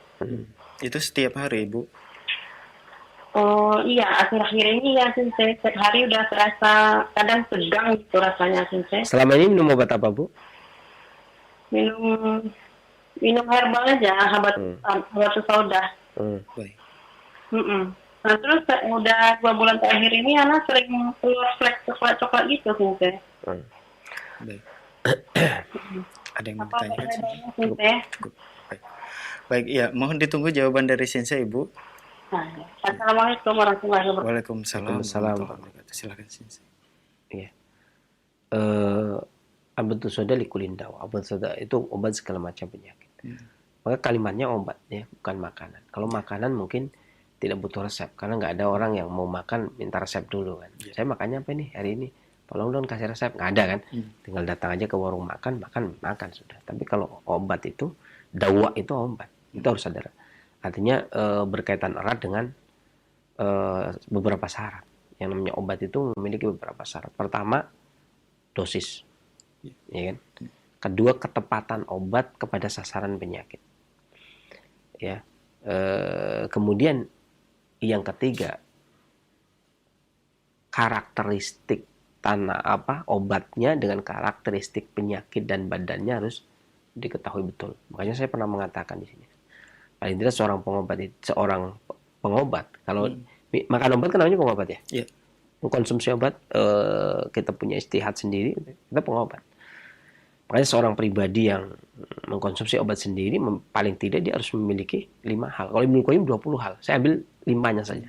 Itu setiap hari Ibu? Oh iya, akhir-akhir ini ya saya setiap hari udah terasa kadang tegang gitu rasanya saya. Selama ini minum obat apa Bu? Minum herbal aja, habat sauda. Baik. Nah terus udah 2 bulan terakhir ini anak sering keluar flek coklat gitu saya. Baik. Ada yang mau ditanyakan? Baik, ya mohon ditunggu jawaban dari Sensei Ibu. Assalamualaikum warahmatullahi wabarakatuh. Waalaikumsalam Waalaikumsalam. warahmatullahi wabarakatuh. Silakan Sensei. Iya. Abatu soda likulin dawa. Abatu soda itu obat segala macam penyakit. Maka kalimatnya obat ya, bukan makanan. Kalau makanan mungkin tidak butuh resep karena nggak ada orang yang mau makan minta resep dulu kan. Saya makannya apa nih hari ini? Tolong dong kasih resep. Nggak ada kan? Tinggal datang aja ke warung makan sudah. Tapi kalau obat itu, dawa itu obat. Itu harus sadar. Artinya berkaitan erat dengan beberapa syarat. Yang namanya obat itu memiliki beberapa syarat. Pertama, dosis. Ya kan? Kedua, ketepatan obat kepada sasaran penyakit. Ya. Kemudian yang ketiga, karakteristik obatnya dengan karakteristik penyakit dan badannya harus diketahui betul. Makanya saya pernah mengatakan di sini. Paling tidak seorang pengobat kalau makan obat kan namanya pengobat ya. Iya. Mengkonsumsi obat kita punya istihad sendiri, kita pengobat. Makanya seorang pribadi yang mengkonsumsi obat sendiri paling tidak dia harus memiliki 5 hal. Kalau Ibnu Qayyim 20 hal. Saya ambil 5-nya saja.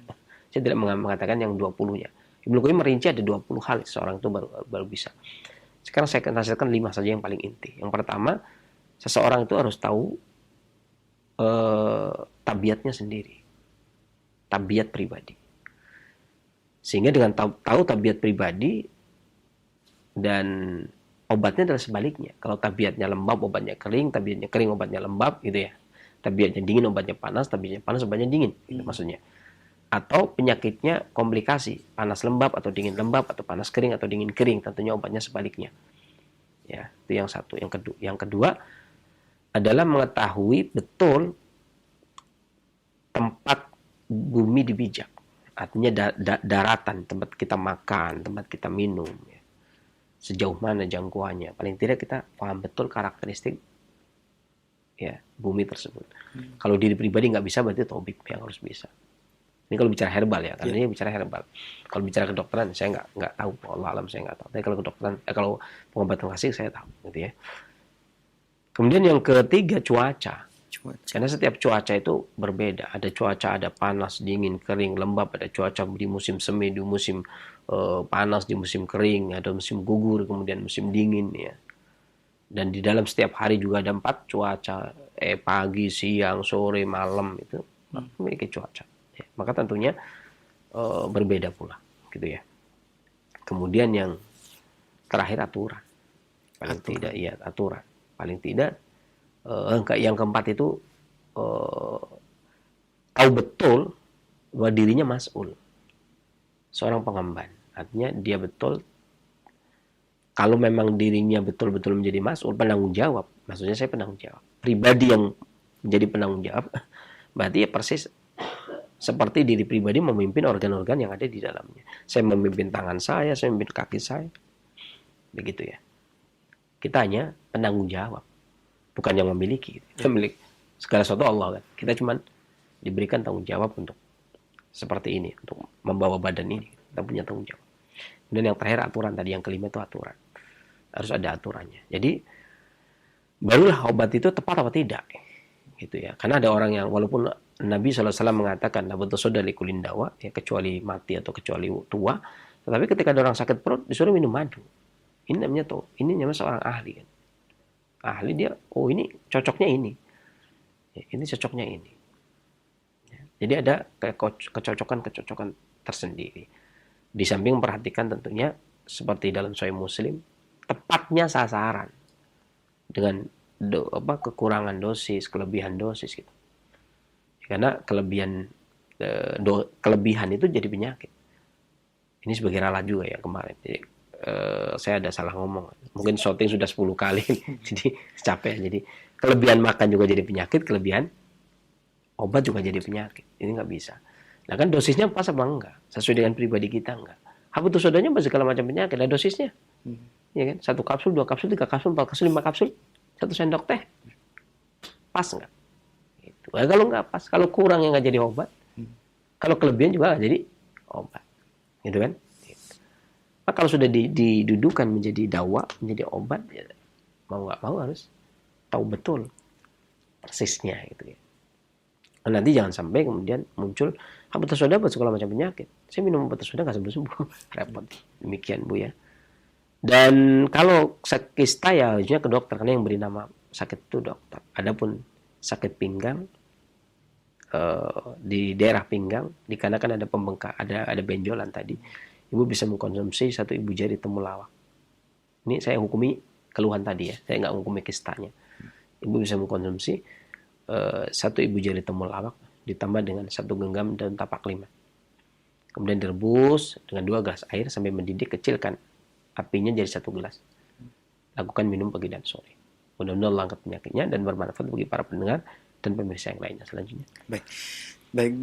Saya tidak mengatakan yang 20-nya. Ibnu Qayyim merinci ada 20 hal seorang itu baru bisa. Sekarang saya akan hasilkan 5 saja yang paling inti. Yang pertama, seseorang itu harus tahu tabiatnya sendiri. Tabiat pribadi. Sehingga dengan tahu tabiat pribadi dan obatnya adalah sebaliknya. Kalau tabiatnya lembab, obatnya kering. Tabiatnya kering, obatnya lembab, gitu ya. Tabiatnya dingin, obatnya panas. Tabiatnya panas, obatnya dingin, gitu maksudnya. Atau penyakitnya komplikasi, panas lembab atau dingin lembab atau panas kering atau dingin kering. Tentunya obatnya sebaliknya. Ya, itu yang satu. Yang kedua adalah mengetahui betul tempat bumi dipijak. Artinya daratan, tempat kita makan, tempat kita minum. Ya. Sejauh mana jangkauannya. Paling tidak kita paham betul karakteristik ya bumi tersebut. Kalau diri pribadi nggak bisa, berarti tabib yang harus bisa. Ini kalau bicara herbal ya, karena ini bicara herbal. Kalau bicara kedokteran, saya nggak tahu. Allah alam saya nggak tahu. Tapi kalau kedokteran, kalau pengobatan klasik saya tahu, gitu ya. Kemudian yang ketiga cuaca. Karena setiap cuaca itu berbeda. Ada cuaca, ada panas, dingin, kering, lembab. Ada cuaca di musim semi, di musim panas, di musim kering. Ada musim gugur, kemudian musim dingin. Ya. Dan di dalam setiap hari juga ada 4 cuaca. Pagi, siang, sore, malam. Itu memiliki cuaca. Ya. Maka tentunya berbeda pula. Gitu ya. Kemudian yang terakhir aturan. Paling tidak, iya aturan. Paling tidak yang keempat itu tahu betul bahwa dirinya mas'ul, seorang pengemban. Artinya dia betul, kalau memang dirinya betul-betul menjadi mas'ul, penanggung jawab. Maksudnya saya penanggung jawab. Pribadi yang menjadi penanggung jawab, berarti ya persis seperti diri pribadi memimpin organ-organ yang ada di dalamnya. Saya memimpin tangan saya memimpin kaki saya. Begitu ya. Kita hanya penanggung jawab. Bukan yang memiliki. Kita milik segala sesuatu Allah kan. Kita cuma diberikan tanggung jawab untuk seperti ini, untuk membawa badan ini. Kita punya tanggung jawab. Dan yang terakhir aturan tadi, yang kelima itu aturan. Harus ada aturannya. Jadi barulah obat itu tepat atau tidak. Gitu ya. Karena ada orang yang walaupun Nabi SAW mengatakan la butusoda likulin dawa, ya kecuali mati atau kecuali tua, tetapi ketika ada orang sakit perut disuruh minum madu. Ini namanya seorang ahli kan. Ahli dia, oh ini cocoknya ini. Ya, ini cocoknya ini. Ya, jadi ada kecocokan tersendiri. Di samping memperhatikan tentunya seperti dalam Sahih Muslim, tepatnya sasaran dengan kekurangan dosis, kelebihan dosis gitu. Karena kelebihan itu jadi penyakit. Ini sebagai ralat juga ya kemarin. Jadi, saya ada salah ngomong. Mungkin shooting sudah 10 kali. Jadi capek. Jadi kelebihan makan juga jadi penyakit, kelebihan obat juga jadi penyakit. Ini nggak bisa. Nah kan dosisnya pas apa enggak? Sesuai dengan pribadi kita enggak? Habatus sodanya segala macam penyakit. Ada dosisnya. Ya kan? 1 kapsul, 2 kapsul, 3 kapsul, 4 kapsul, 5 kapsul. 1 sendok teh. Pas enggak? Gitu. Nah, kalau enggak pas, kalau kurang yang nggak jadi obat. Kalau kelebihan juga nggak jadi obat. Gitu kan? Nah, kalau sudah didudukan menjadi dawa, menjadi obat, ya, mau nggak mau harus tahu betul persisnya gitu ya. Nanti jangan sampai kemudian muncul habatus sauda buat segala macam penyakit. Saya minum habatus sauda nggak sembuh-sembuh. Repot. Demikian Bu ya. Dan kalau sakit kista ya harusnya ke dokter, karena yang beri nama sakit itu dokter. Adapun sakit pinggang, di daerah pinggang dikarenakan ada pembengkak, ada benjolan tadi, ibu bisa mengkonsumsi 1 ibu jari temulawak. Ini saya hukumi keluhan tadi ya, saya nggak hukumi kistanya. Ibu bisa mengkonsumsi 1 ibu jari temulawak ditambah dengan 1 genggam daun tapak 5. Kemudian direbus dengan 2 gelas air sampai mendidih, kecilkan apinya jadi 1 gelas. Lakukan minum pagi dan sore. Mudah-mudahan Allah angkat penyakitnya dan bermanfaat bagi para pendengar dan pemirsa yang lainnya selanjutnya. Baik,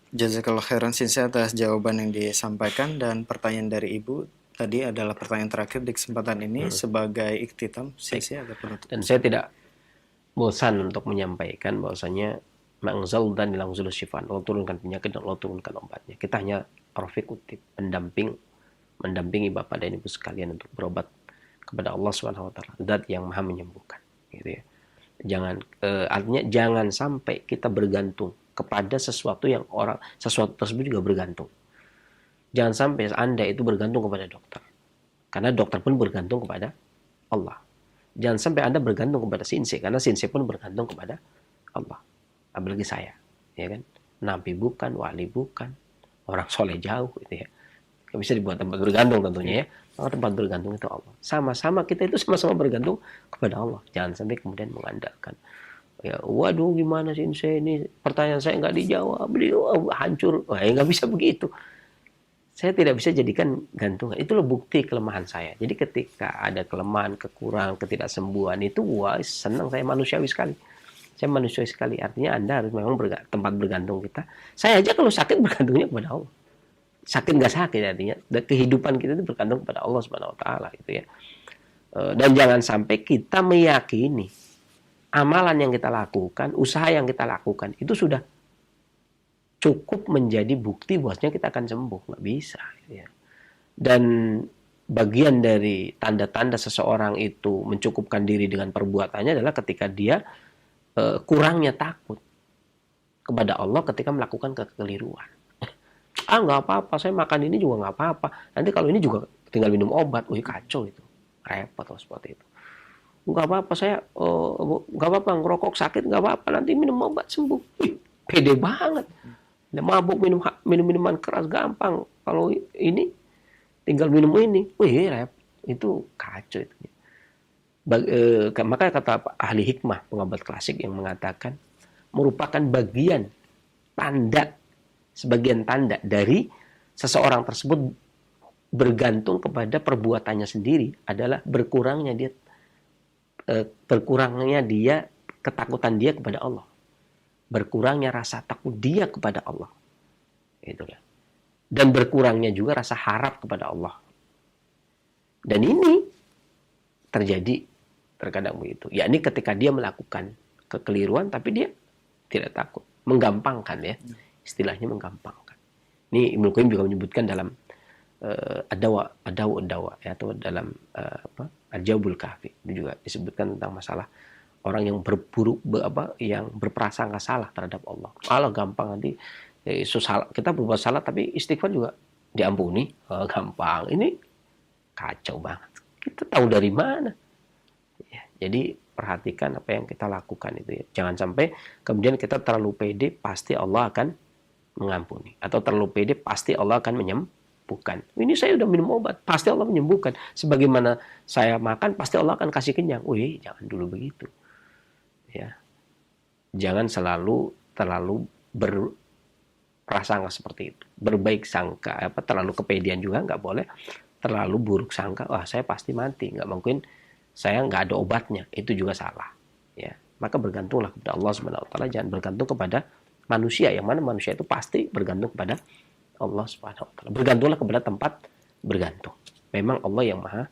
jazakallah khairan Sensei atas jawaban yang disampaikan, dan pertanyaan dari Ibu tadi adalah pertanyaan terakhir di kesempatan ini sebagai iktitam. Sensei ada penutup. Dan saya tidak bosan untuk menyampaikan bahwasanya ma'anzal dan ilangzul syifan, Allah turunkan penyakit dan Allah turunkan obatnya. Kita hanya rafiq kutip, mendampingi Bapak dan Ibu sekalian untuk berobat kepada Allah Subhanahu wa taala, zat yang Maha menyembuhkan, gitu ya. Artinya jangan sampai kita bergantung kepada sesuatu tersebut juga bergantung. Jangan sampai Anda itu bergantung kepada dokter, karena dokter pun bergantung kepada Allah. Jangan sampai Anda bergantung kepada Sensei, karena Sensei pun bergantung kepada Allah. Apalagi saya, ya kan? Nabi bukan, wali bukan, orang soleh jauh, gitu ya. Gak bisa dibuat tempat bergantung tentunya ya. Maka tempat bergantung itu Allah. Sama-sama kita itu sama-sama bergantung kepada Allah. Jangan sampai kemudian mengandalkan. Ya, waduh gimana sih ini pertanyaan saya nggak dijawab, beliau hancur. Wah, ya nggak bisa begitu. Saya tidak bisa jadikan gantungan. Itulah bukti kelemahan saya. Jadi ketika ada kelemahan, kekurangan, ketidaksembuhan itu, wah senang saya, manusiawi sekali. Saya manusiawi sekali. Artinya Anda harus memang tempat bergantung kita. Saya aja kalau sakit bergantungnya kepada Allah. Sakit nggak sakit artinya kehidupan kita itu bergantung kepada Allah Subhanahu wa taala, gitu ya. Dan jangan sampai kita meyakini amalan yang kita lakukan, usaha yang kita lakukan itu sudah cukup menjadi bukti bahwasanya kita akan sembuh. Nggak bisa, gitu ya. Dan bagian dari tanda-tanda seseorang itu mencukupkan diri dengan perbuatannya adalah ketika dia kurangnya takut kepada Allah ketika melakukan kekeliruan. Nggak apa-apa, saya makan ini juga nggak apa-apa. Nanti kalau ini juga tinggal minum obat, wih kacau itu, repot kalau seperti itu. Nggak apa-apa, saya nggak apa-apa ngerokok sakit nggak apa-apa, nanti minum obat sembuh. Wih, pede banget. Dia mabuk minum minuman keras gampang. Kalau ini tinggal minum ini, wih repot, itu kacau itu. Maka kata ahli hikmah pengobat klasik yang mengatakan merupakan sebagian tanda dari seseorang tersebut bergantung kepada perbuatannya sendiri adalah berkurangnya dia ketakutan dia kepada Allah, berkurangnya rasa takut dia kepada Allah, itulah, dan berkurangnya juga rasa harap kepada Allah. Dan ini terjadi terkadang begitu, yakni ketika dia melakukan kekeliruan tapi dia tidak takut, menggampangkan ya. Istilahnya menggampangkan. Ini Ibnu Qayyim juga menyebutkan dalam ad-dawa ya, atau dalam Al-Jawabul Kafi, itu juga disebutkan tentang masalah orang yang yang berprasangka salah terhadap Allah. Allah gampang nanti kita berbuat salah tapi istighfar juga diampuni, gampang. Ini kacau banget. Kita tahu dari mana? Ya, jadi perhatikan apa yang kita lakukan itu ya. Jangan sampai kemudian kita terlalu pede pasti Allah akan mengampuni, atau terlalu pede pasti Allah akan menyembuhkan. Ini saya udah minum obat, pasti Allah menyembuhkan. Sebagaimana saya makan, pasti Allah akan kasih kenyang. Wih, jangan dulu begitu. Ya, jangan terlalu berprasangka seperti itu. Berbaik sangka, terlalu kepedean juga nggak boleh. Terlalu buruk sangka, wah saya pasti mati, nggak mungkin saya nggak ada obatnya. Itu juga salah. Ya, maka bergantunglah kepada Allah Subhanahu wa taala, jangan bergantung kepada manusia, yang mana manusia itu pasti bergantung kepada Allah Subhanahu wa taala. Bergantunglah kepada tempat bergantung. Memang Allah yang Maha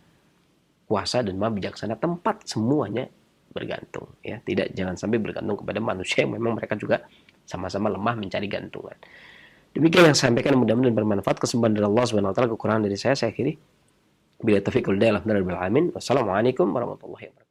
Kuasa dan Maha Bijaksana, tempat semuanya bergantung ya. Jangan sampai bergantung kepada manusia yang memang mereka juga sama-sama lemah mencari gantungan. Demikian yang saya sampaikan, mudah-mudahan bermanfaat. Kesempatan dari Allah Subhanahu wa taala, kekurangan dari saya akhiri. Bila taufiq wal hidayah, alhamdulillah rabbil alamin. Wassalamualaikum warahmatullahi wabarakatuh.